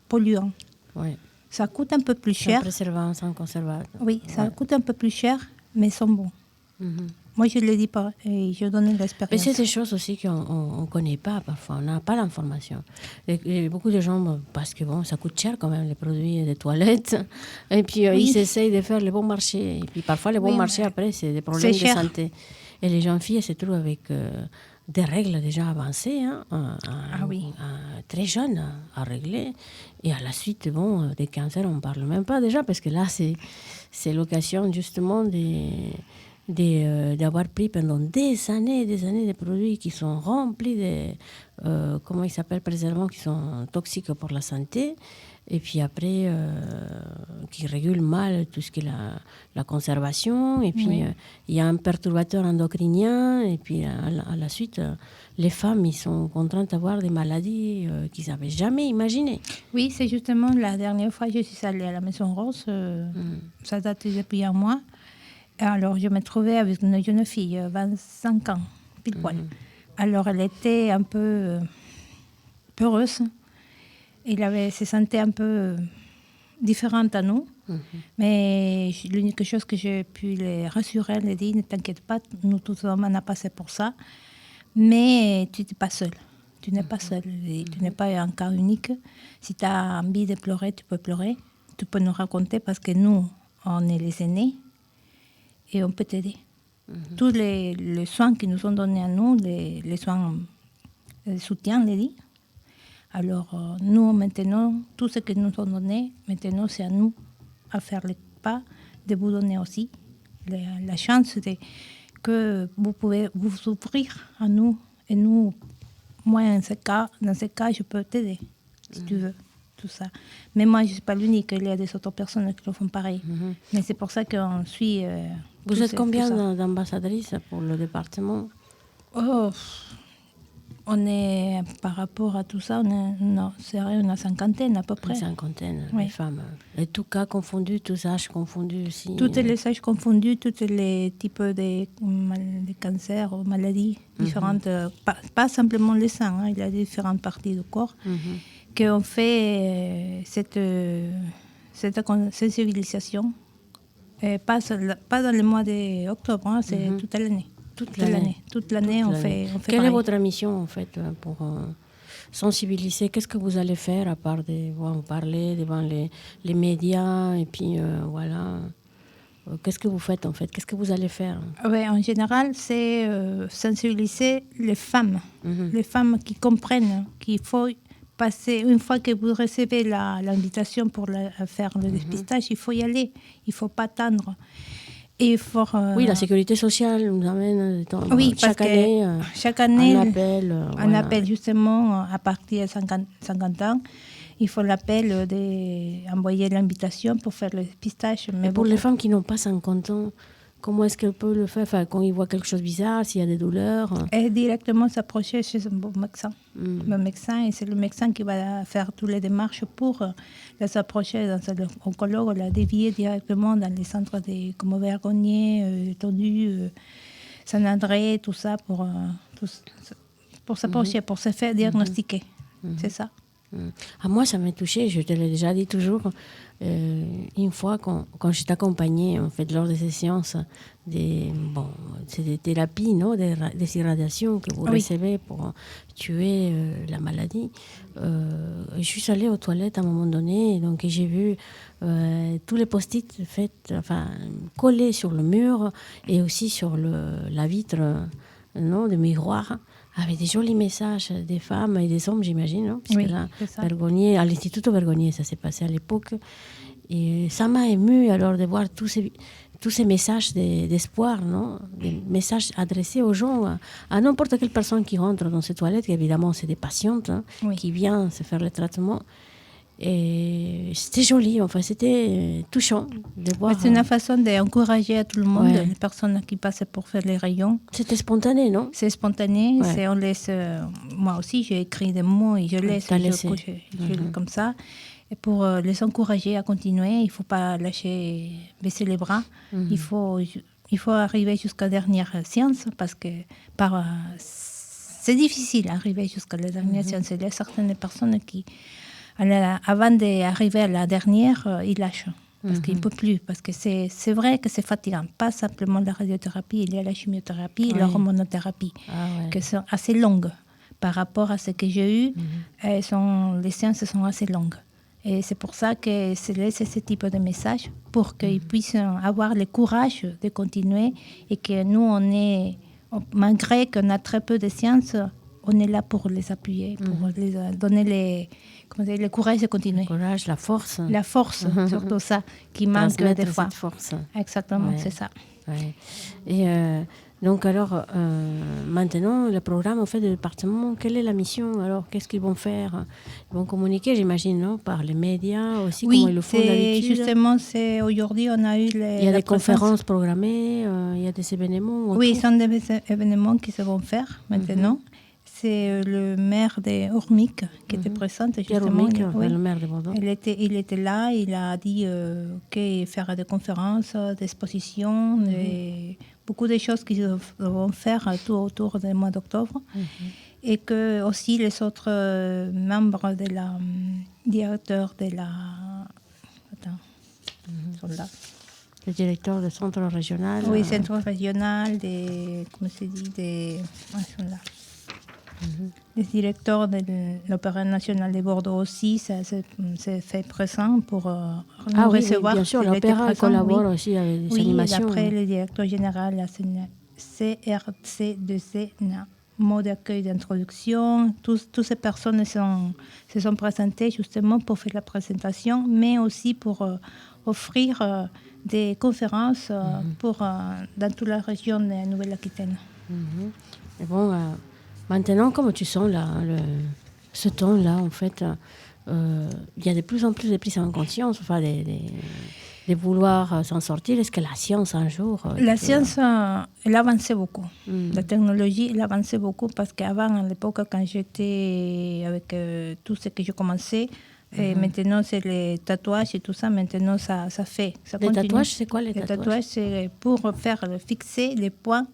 polluants. Oui. Ça coûte un peu plus cher. Sans préservant, sans conservateur. Oui, ça coûte un peu plus cher, mais sont bons. Moi, je ne le dis pas et je donne l'expérience. Mais c'est des choses aussi qu'on ne connaît pas parfois. On n'a pas l'information. Et beaucoup de gens, parce que ça coûte cher quand même, les produits de toilettes. Et puis, ils essayent de faire le bon marché. Et puis, parfois, le bon marché, après, c'est des problèmes de santé. Et les jeunes filles se trouvent avec des règles déjà avancées, très jeunes à régler. Et à la suite, des cancers, on ne parle même pas déjà, parce que là, c'est l'occasion justement d'avoir pris pendant des années des produits qui sont remplis de, comment ils s'appellent, préservants qui sont toxiques pour la santé, et puis après, qui régulent mal tout ce qui est la conservation, et puis il y a un perturbateur endocrinien, et puis à la suite, les femmes, ils sont contraintes d'avoir des maladies qu'ils n'avaient jamais imaginées. Oui, c'est justement la dernière fois que je suis allée à la Maison Rose, ça date depuis un mois. Alors, je me trouvais avec une jeune fille, 25 ans, pile poil. Alors, elle était un peu peureuse. Elle se sentait un peu différente à nous. Mais l'unique chose que j'ai pu les rassurer, elle a dit, ne t'inquiète pas, nous tous on a passé pour ça. Mais tu n'es pas seule. Tu n'es pas seule. Tu n'es pas un cas unique. Si tu as envie de pleurer, tu peux pleurer. Tu peux nous raconter parce que nous, on est les aînés. Et on peut t'aider. Tous les soins qui nous sont donnés à nous, les soins de soutien, les dit. Alors, nous, maintenant, tout ce que nous ont donné, maintenant, c'est à nous à faire le pas, de vous donner aussi la chance que vous pouvez vous ouvrir à nous et nous moi, dans ce cas, je peux t'aider, si tu veux, tout ça. Mais moi, je ne suis pas l'unique. Il y a des autres personnes qui le font pareil. Mais c'est pour ça qu'on suit... Vous êtes combien d'ambassadrices pour le département? On est, par rapport à tout ça, c'est vrai, on a 50 à peu près. Une cinquantaine de femmes. Et tout cas confondu, tous âges confondus aussi. Tous les âges confondus, tous les types de cancers ou maladies différentes. Pas simplement les seins, il y a différentes parties du corps. Qu'on fait cette sensibilisation. Et pas dans le mois d'octobre, c'est toute l'année. Toute l'année, on fait Quelle pareil. est votre mission, en fait, pour sensibiliser? Qu'est-ce que vous allez faire, à part de vous parler devant les médias? Et puis, voilà. Qu'est-ce que vous faites, en fait? Qu'est-ce que vous allez faire? En général, c'est sensibiliser les femmes. Les femmes qui comprennent qu'il faut passer, une fois que vous recevez l'invitation pour faire le dépistage, il faut y aller. Il ne faut pas attendre. Et oui, la sécurité sociale nous amène chaque année un appel justement à partir de 50 ans. Il faut l'appel d'envoyer l'invitation pour faire le dépistage. Mais pour les femmes qui n'ont pas 50 ans, comment est-ce qu'elles peuvent le faire? Enfin, quand ils voient quelque chose de bizarre, s'il y a des douleurs? Et directement s'approcher chez un bon médecin. Le médecin, et c'est le médecin qui va faire toutes les démarches pour s'approcher dans un oncologue, la dévier directement dans les centres comme Vergonier, Tondu, Saint-André, tout ça, pour s'approcher, pour se faire diagnostiquer. C'est ça. Moi, ça m'a touchée, je te l'ai déjà dit toujours. Une fois, quand je t'accompagnais, en fait, lors de ces séances, c'est des thérapies, non, des irradiations que vous recevez pour tuer la maladie. Je suis allée aux toilettes à un moment donné, donc j'ai vu tous les post-it collés sur le mur et aussi sur la vitre, non, de miroir, avec des jolis messages des femmes et des hommes, j'imagine, non? Parce que là, Vergonier, à l'Institut Vergonier, ça s'est passé à l'époque. Et ça m'a émue alors de voir tous ces messages d'espoir, non? Des messages adressés aux gens, à n'importe quelle personne qui rentre dans ces toilettes. Évidemment, c'est des patientes qui viennent se faire le traitement. Et c'était joli, enfin, c'était touchant de voir. C'est une façon d'encourager à tout le monde, les personnes qui passent pour faire les rayons. C'était spontané, non? C'est spontané. On laisse, moi aussi, j'ai écrit des mots et je laisse comme ça. Et pour les encourager à continuer, il ne faut pas baisser les bras. Il faut arriver jusqu'à la dernière séance parce que c'est difficile d'arriver jusqu'à la dernière séance. Il y a certaines personnes qui, avant d'arriver à la dernière, ils lâchent. Parce qu'ils ne peuvent plus. Parce que c'est vrai que c'est fatigant. Pas simplement la radiothérapie, il y a la chimiothérapie et l'hormonothérapie, qui sont assez longues. Par rapport à ce que j'ai eu, les séances sont assez longues. Et c'est pour ça que c'est laissé ce type de message pour qu'ils puissent avoir le courage de continuer et que nous, malgré qu'on a très peu de séances, on est là pour les appuyer, pour les donner le courage de continuer. Le courage, la force. La force, surtout ça, qui manque des fois. Cette force. Exactement, c'est ça. Ouais. Et donc alors, maintenant, le programme, en fait, du département, quelle est la mission? Alors, qu'est-ce qu'ils vont faire? Ils vont communiquer, j'imagine, non? Par les médias aussi, comme ils le font d'habitude? Justement, aujourd'hui, on a eu il y a des conférences programmées, il y a des événements autour. Oui, ce sont des événements qui se vont faire maintenant. C'est le maire de Ormic qui était présent. Pierre Ormic, le maire de Bordeaux. Il était là, il a dit qu'il ferait des conférences, des expositions, beaucoup de choses qu'ils vont faire tout autour du mois d'octobre. Et que aussi les autres membres de la directeur de la... sont là. Le directeur du centre régional. Oui, centre régional, comment se dit, ils sont là. Le directeur de l'Opéra national de Bordeaux aussi s'est fait présent pour nous recevoir. Oui, bien sûr, l'Opéra collabore aussi avec des animations. Oui, après le directeur général de la CRC2C, mot d'accueil d'introduction, toutes ces personnes se sont présentées justement pour faire la présentation, mais aussi pour offrir des conférences dans toute la région de Nouvelle-Aquitaine. Et bon, Maintenant, comment tu sens là, ce temps-là, en fait, il y a de plus en plus de prises en conscience, enfin, de vouloir s'en sortir. Est-ce que la science, un jour... La science, elle a avancé beaucoup. La technologie, elle a avancé beaucoup parce qu'avant, à l'époque, quand j'étais avec tout ce que j'ai commencé, et maintenant, c'est les tatouages et tout ça. Maintenant, ça fait. Ça les continue. tatouages, c'est quoi les tatouages? Les tatouages, c'est pour fixer les points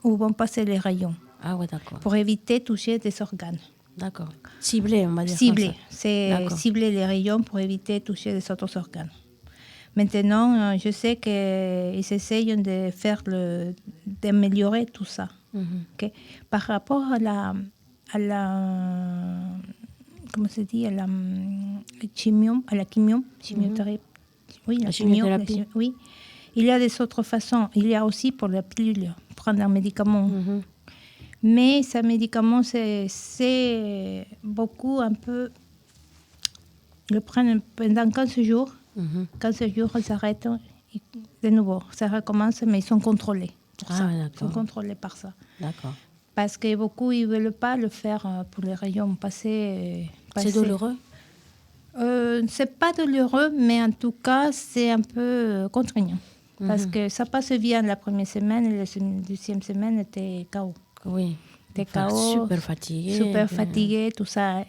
où vont passer les rayons. Ah ouais, d'accord. Pour éviter de toucher des organes. D'accord. Cibler, on va dire. Cibler. C'est cibler les rayons pour éviter de toucher les autres organes. Maintenant, je sais qu'ils essayent d'améliorer tout ça. Okay? Par rapport à la comment se dit, à la chimiothérapie. Oui, la chimiothérapie. Oui. Il y a des autres façons. Il y a aussi pour la pilule, prendre un médicament. Mais ce médicament, c'est beaucoup un peu... Ils le prennent pendant 15 jours. 15 jours, ils s'arrêtent de nouveau. Ça recommence, mais ils sont contrôlés pour ça. Ils sont contrôlés par ça. D'accord. Parce que beaucoup, ils ne veulent pas le faire pour les rayons passés. C'est douloureux? C'est pas douloureux, mais en tout cas, c'est un peu contraignant. Parce que ça passe bien la première semaine, et la deuxième semaine, t'es KO. Oui. T'es KO. Super fatigué. Super fatigué, tout ça.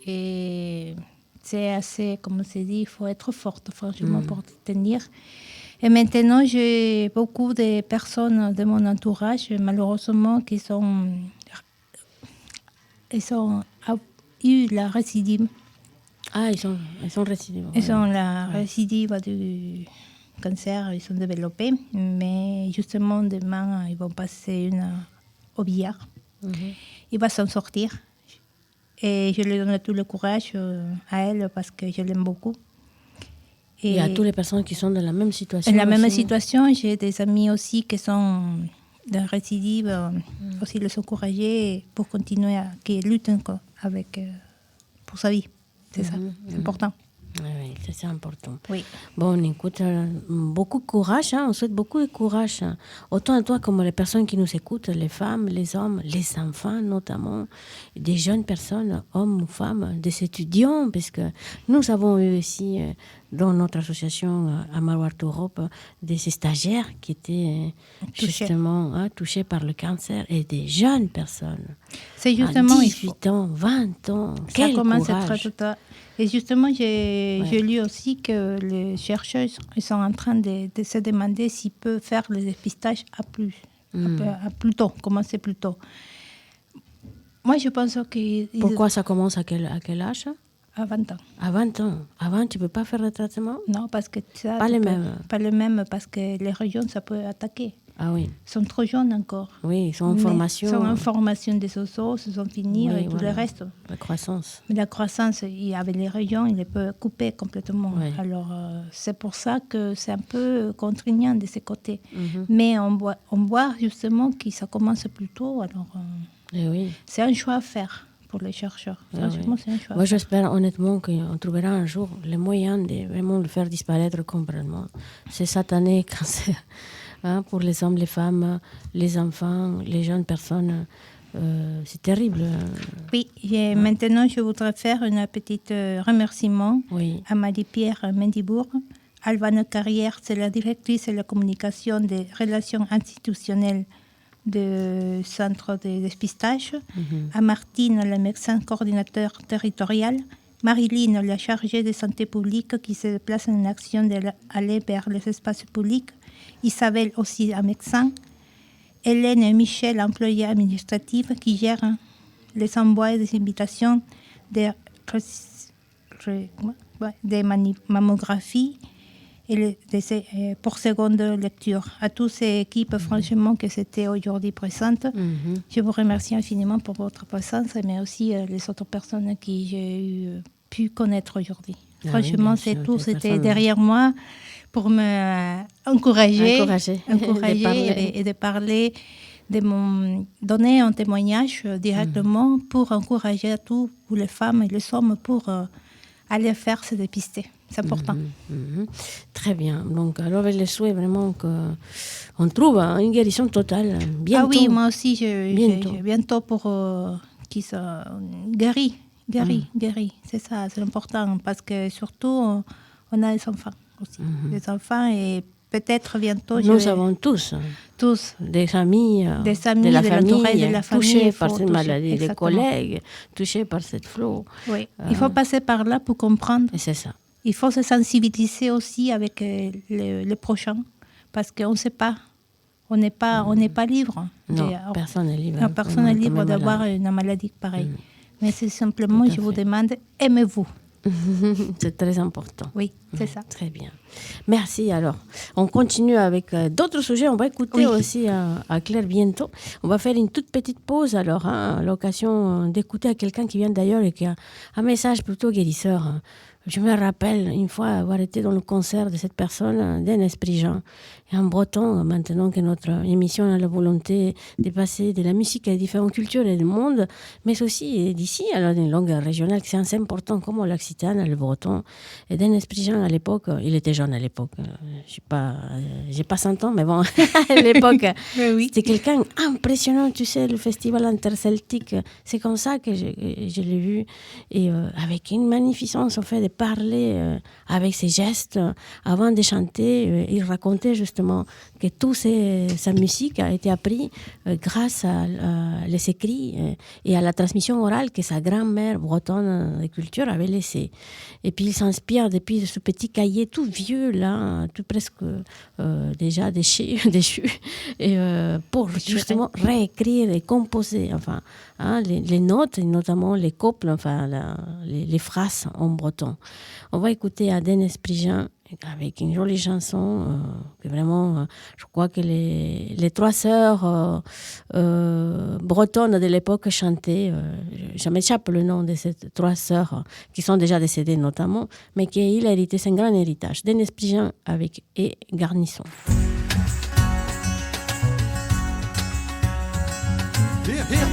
Et c'est assez, comme on s'est dit, il faut être forte, franchement, pour tenir. Et maintenant, j'ai beaucoup de personnes de mon entourage, malheureusement, qui ont eu la récidive. Ah, ils sont récidives. Ils ont la récidive du cancer, ils sont développés, mais justement, demain, ils vont passer au billard. Il va s'en sortir. Et je lui donne tout le courage à elle parce que je l'aime beaucoup. Et à toutes les personnes qui sont dans la même situation. Dans la même situation, j'ai des amis aussi qui sont de récidive, aussi les encourager pour continuer qui luttent pour sa vie. C'est ça, c'est important. Oui, c'est important. Oui. Bon, écoute, beaucoup de courage, on souhaite beaucoup de courage, autant à toi comme les personnes qui nous écoutent, les femmes, les hommes, les enfants notamment, des jeunes personnes, hommes ou femmes, des étudiants, parce que nous avons eu aussi dans notre association à Marouart Europe des stagiaires qui étaient justement touchés par le cancer et des jeunes personnes. C'est justement 18 ans, 20 ans, quel courage. Et justement, j'ai lu aussi que les chercheurs ils sont en train de se demander s'ils peuvent faire le dépistage à plus tôt, commencer plus tôt. Moi, je pense que... Pourquoi ça commence à quel âge? À 20 ans. À 20 ans. Avant, tu ne peux pas faire le traitement? Non, parce que ça... Pas les mêmes. Pas les mêmes, parce que les régions, ça peut attaquer. Ah oui. Ils sont trop jeunes encore. Oui, ils sont en formation. Ils sont en formation des ossos, ils sont finis et tout le reste. La croissance. Mais la croissance, avec les rayons, il peut couper complètement. Oui. Alors, c'est pour ça que c'est un peu contraignant de ces côtés. Mais on voit justement que ça commence plus tôt. Alors, c'est un choix à faire pour les chercheurs. Franchement, c'est un choix. Moi, j'espère honnêtement qu'on trouvera un jour les moyens de vraiment le faire disparaître complètement. C'est satané cancer. Pour les hommes, les femmes, les enfants, les jeunes personnes, c'est terrible. Oui, et maintenant je voudrais faire un petit remerciement à Marie-Pierre Mendibourg. Alvane Carrière, c'est la directrice de la communication des relations institutionnelles du centre de dépistage. À Martine, le médecin coordinateur territorial. Marilyn, la chargée de santé publique qui se déplace en action d'aller vers les espaces publics. Isabelle aussi un médecin, Hélène et Michel, employés administratifs qui gèrent les envois des invitations des mammographies et pour seconde lecture. À toutes ces équipes, franchement, que c'était aujourd'hui présentes, je vous remercie infiniment pour votre présence, mais aussi les autres personnes que j'ai pu connaître aujourd'hui. Franchement, c'est tout, c'était derrière moi. Pour m'encourager et de parler, donner un témoignage directement pour encourager à tous les femmes et les hommes pour aller faire se dépister. C'est important. Très bien. Donc, alors, avec le souhait vraiment qu'on trouve une guérison totale bientôt. Ah oui, moi aussi, bientôt pour qu'ils soient guéris. C'est ça, c'est important. Parce que surtout, on a des enfants aussi. Des enfants et peut-être bientôt... Nous avons tous des amis de la famille touchés par cette maladie, des collègues touchés par cette flot. Oui, il faut passer par là pour comprendre. Et c'est ça. Il faut se sensibiliser aussi avec les prochains, parce qu'on ne sait pas. On n'est pas libre. Non, personne n'est libre. Non, personne n'est libre d'avoir une maladie pareille. Mais c'est simplement, je vous demande, aimez-vous. C'est très important. Oui, c'est ça. Très bien. Merci. Alors, on continue avec d'autres sujets. On va écouter aussi à Claire bientôt. On va faire une toute petite pause. Alors, l'occasion d'écouter à quelqu'un qui vient d'ailleurs et qui a un message plutôt guérisseur. Je me rappelle une fois avoir été dans le concert de cette personne, d'un esprit Jean. Et en breton, maintenant que notre émission a la volonté de passer de la musique à différentes cultures et du monde, mais aussi d'ici, alors une langue régionale, c'est assez important comme l'occitane, le breton. Et d'un esprit Jean, à l'époque, il était jeune à l'époque, j'ai pas 100 ans, mais bon, à l'époque, c'était quelqu'un impressionnant, tu sais, le festival interceltique, c'est comme ça que je l'ai vu, et avec une magnificence, en fait, de parler avec ses gestes, avant de chanter, il racontait justement que toute sa musique a été apprise grâce à les écrits et à la transmission orale que sa grand-mère bretonne de culture avait laissée. Et puis il s'inspire depuis ce petit cahier tout vieux, là, tout presque déjà déchu, et, pour justement réécrire et composer enfin, les notes, et notamment les couples, enfin, les phrases en breton. On va écouter Aden Esprigen avec une jolie chanson que vraiment, je crois que les trois sœurs bretonnes de l'époque chantaient. Je m'échappe le nom de ces trois sœurs qui sont déjà décédées notamment, mais qu'il a hérité, c'est un grand héritage. Aden Esprigen avec Et Garnison. Here, here.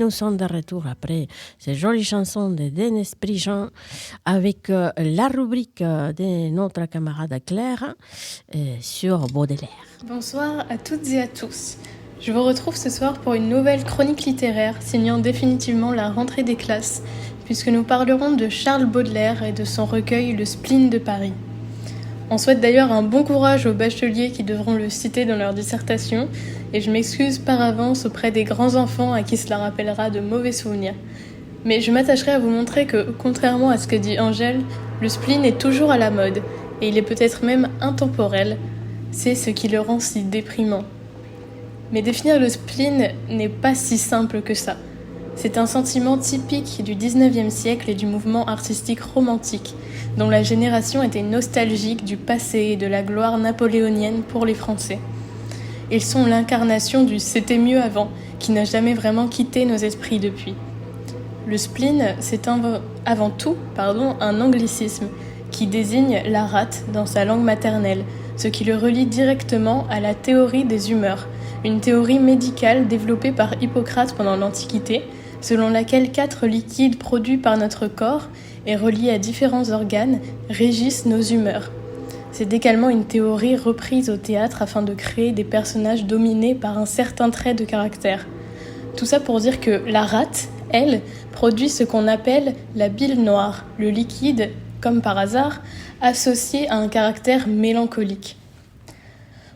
nous sommes de retour après ces jolies chansons de Denis Prigent avec la rubrique de notre camarade Claire sur Baudelaire. Bonsoir à toutes et à tous. Je vous retrouve ce soir pour une nouvelle chronique littéraire signant définitivement la rentrée des classes, puisque nous parlerons de Charles Baudelaire et de son recueil Le Spleen de Paris. On souhaite d'ailleurs un bon courage aux bacheliers qui devront le citer dans leur dissertation, et je m'excuse par avance auprès des grands enfants à qui cela rappellera de mauvais souvenirs. Mais je m'attacherai à vous montrer que, contrairement à ce que dit Angèle, le spleen est toujours à la mode, et il est peut-être même intemporel. C'est ce qui le rend si déprimant. Mais définir le spleen n'est pas si simple que ça. C'est un sentiment typique du 19e siècle et du mouvement artistique romantique, dont la génération était nostalgique du passé et de la gloire napoléonienne pour les Français. Ils sont l'incarnation du « c'était mieux avant », qui n'a jamais vraiment quitté nos esprits depuis. Le spleen, c'est avant tout un anglicisme qui désigne la rate dans sa langue maternelle, ce qui le relie directement à la théorie des humeurs, une théorie médicale développée par Hippocrate pendant l'Antiquité, selon laquelle 4 liquides produits par notre corps et reliés à différents organes régissent nos humeurs. C'est également une théorie reprise au théâtre afin de créer des personnages dominés par un certain trait de caractère. Tout ça pour dire que la rate, elle, produit ce qu'on appelle la bile noire, le liquide, comme par hasard, associé à un caractère mélancolique.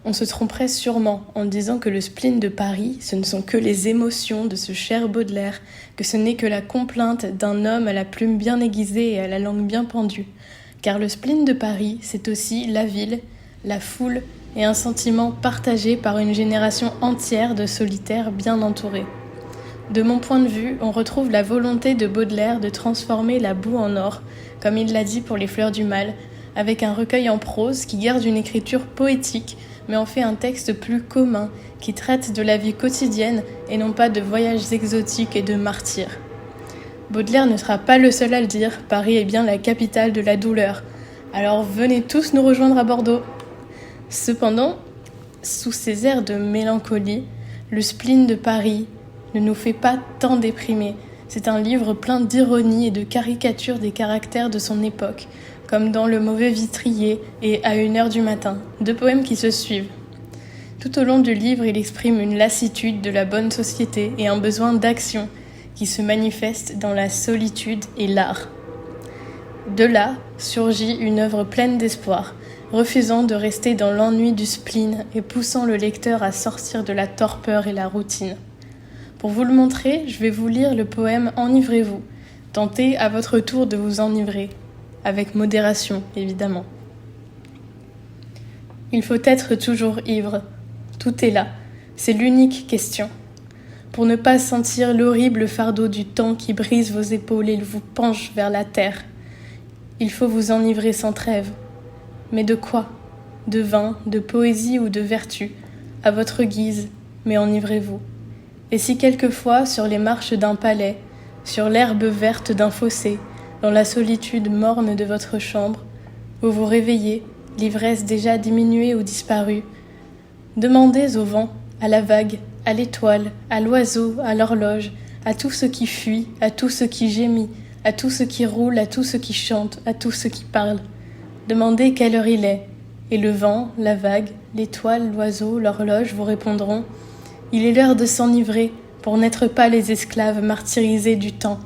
On se tromperait sûrement en disant que le spleen de Paris, ce ne sont que les émotions de ce cher Baudelaire, que ce n'est que la complainte d'un homme à la plume bien aiguisée et à la langue bien pendue. Car le spleen de Paris, c'est aussi la ville, la foule et un sentiment partagé par une génération entière de solitaires bien entourés. De mon point de vue, on retrouve la volonté de Baudelaire de transformer la boue en or, comme il l'a dit pour Les Fleurs du Mal, avec un recueil en prose qui garde une écriture poétique, mais en fait un texte plus commun, qui traite de la vie quotidienne et non pas de voyages exotiques et de martyrs. Baudelaire ne sera pas le seul à le dire, Paris est bien la capitale de la douleur. Alors venez tous nous rejoindre à Bordeaux. Cependant, sous ces airs de mélancolie, le spleen de Paris ne nous fait pas tant déprimer. C'est un livre plein d'ironie et de caricature des caractères de son époque, comme dans Le Mauvais Vitrier et À 1h du matin, 2 poèmes qui se suivent. Tout au long du livre, il exprime une lassitude de la bonne société et un besoin d'action qui se manifeste dans la solitude et l'art. De là surgit une œuvre pleine d'espoir, refusant de rester dans l'ennui du spleen et poussant le lecteur à sortir de la torpeur et la routine. Pour vous le montrer, je vais vous lire le poème « Enivrez-vous ». Tentez à votre tour de vous enivrer. Avec modération, évidemment. Il faut être toujours ivre. Tout est là. C'est l'unique question. Pour ne pas sentir l'horrible fardeau du temps qui brise vos épaules et vous penche vers la terre. Il faut vous enivrer sans trêve. Mais de quoi ? De vin, de poésie ou de vertu, à votre guise, mais enivrez-vous. Et si quelquefois, sur les marches d'un palais, sur l'herbe verte d'un fossé, dans la solitude morne de votre chambre, vous vous réveillez, l'ivresse déjà diminuée ou disparue. Demandez au vent, à la vague, à l'étoile, à l'oiseau, à l'horloge, à tout ce qui fuit, à tout ce qui gémit, à tout ce qui roule, à tout ce qui chante, à tout ce qui parle. Demandez quelle heure il est, et le vent, la vague, l'étoile, l'oiseau, l'horloge vous répondront « Il est l'heure de s'enivrer pour n'être pas les esclaves martyrisés du temps.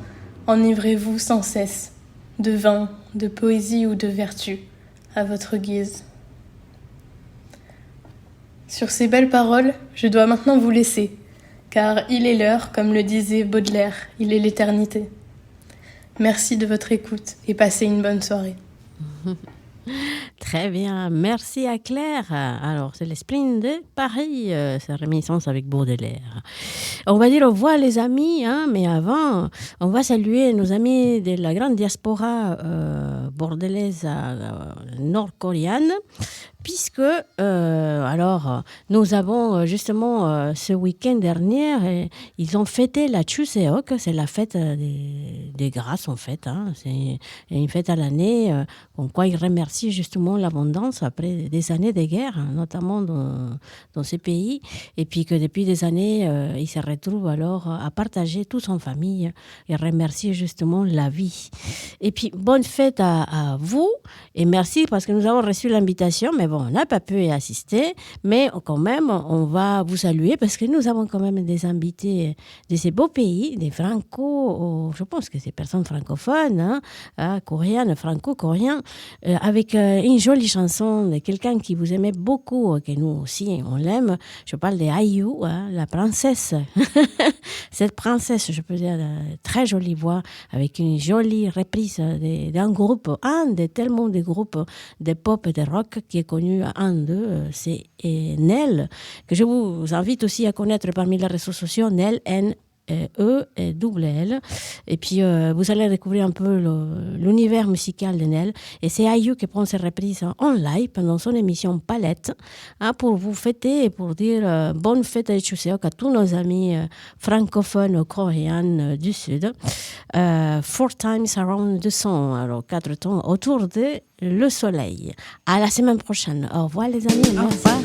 Enivrez-vous sans cesse, de vin, de poésie ou de vertu, à votre guise. » Sur ces belles paroles, je dois maintenant vous laisser, car il est l'heure, comme le disait Baudelaire, il est l'éternité. Merci de votre écoute et passez une bonne soirée. Très bien, merci à Claire. Alors, c'est le spleen de Paris, sa réminiscence avec Baudelaire. On va dire au revoir les amis, mais avant, on va saluer nos amis de la grande diaspora bordelaise nord-coréenne, puisque alors nous avons justement ce week-end dernier, ils ont fêté la Chuseok, c'est la fête des grâces en fait, hein. C'est une fête à l'année, en quoi ils remercient justement l'abondance après des années de guerre, hein, notamment dans ces pays, et puis que depuis des années, ils se retrouvent alors à partager tous en famille et remercier justement la vie. Et puis, bonne fête à vous et merci parce que nous avons reçu l'invitation, mais bon, on n'a pas pu y assister, mais quand même, on va vous saluer parce que nous avons quand même des invités de ces beaux pays, des je pense que c'est personnes francophones, hein, coréennes, franco-coréens, avec une jolie chanson de quelqu'un qui vous aimait beaucoup, que nous aussi, on l'aime. Je parle de IU, hein, la princesse. Cette princesse, je peux dire, très jolie voix, avec une jolie reprise d'un groupe, un de tellement de groupes de pop et de rock qui est connu, un d'eux, c'est Nell, que je vous invite aussi à connaître parmi les réseaux sociaux, Nell, N-E-L-L. Et puis, vous allez découvrir un peu l'univers musical de Nell. Et c'est IU qui prend ses reprises en live pendant son émission Palette, hein, pour vous fêter et pour dire bonne fête à Chuseok à tous nos amis francophones coréens du Sud. 4 times around the sun, alors 4 temps autour de le soleil. À la semaine prochaine. Au revoir les amis. Au revoir.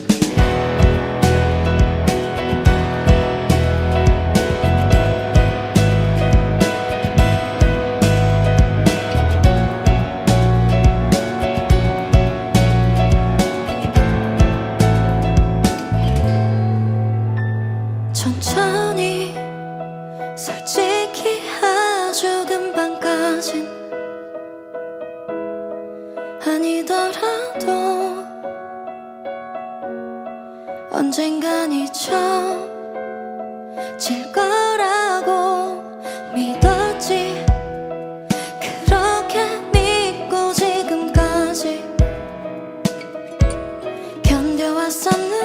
천천히 솔직히 아주 금방까진 아니더라도 언젠간 잊혀질 거라고 믿었지. 그렇게 믿고 지금까지 견뎌왔었는데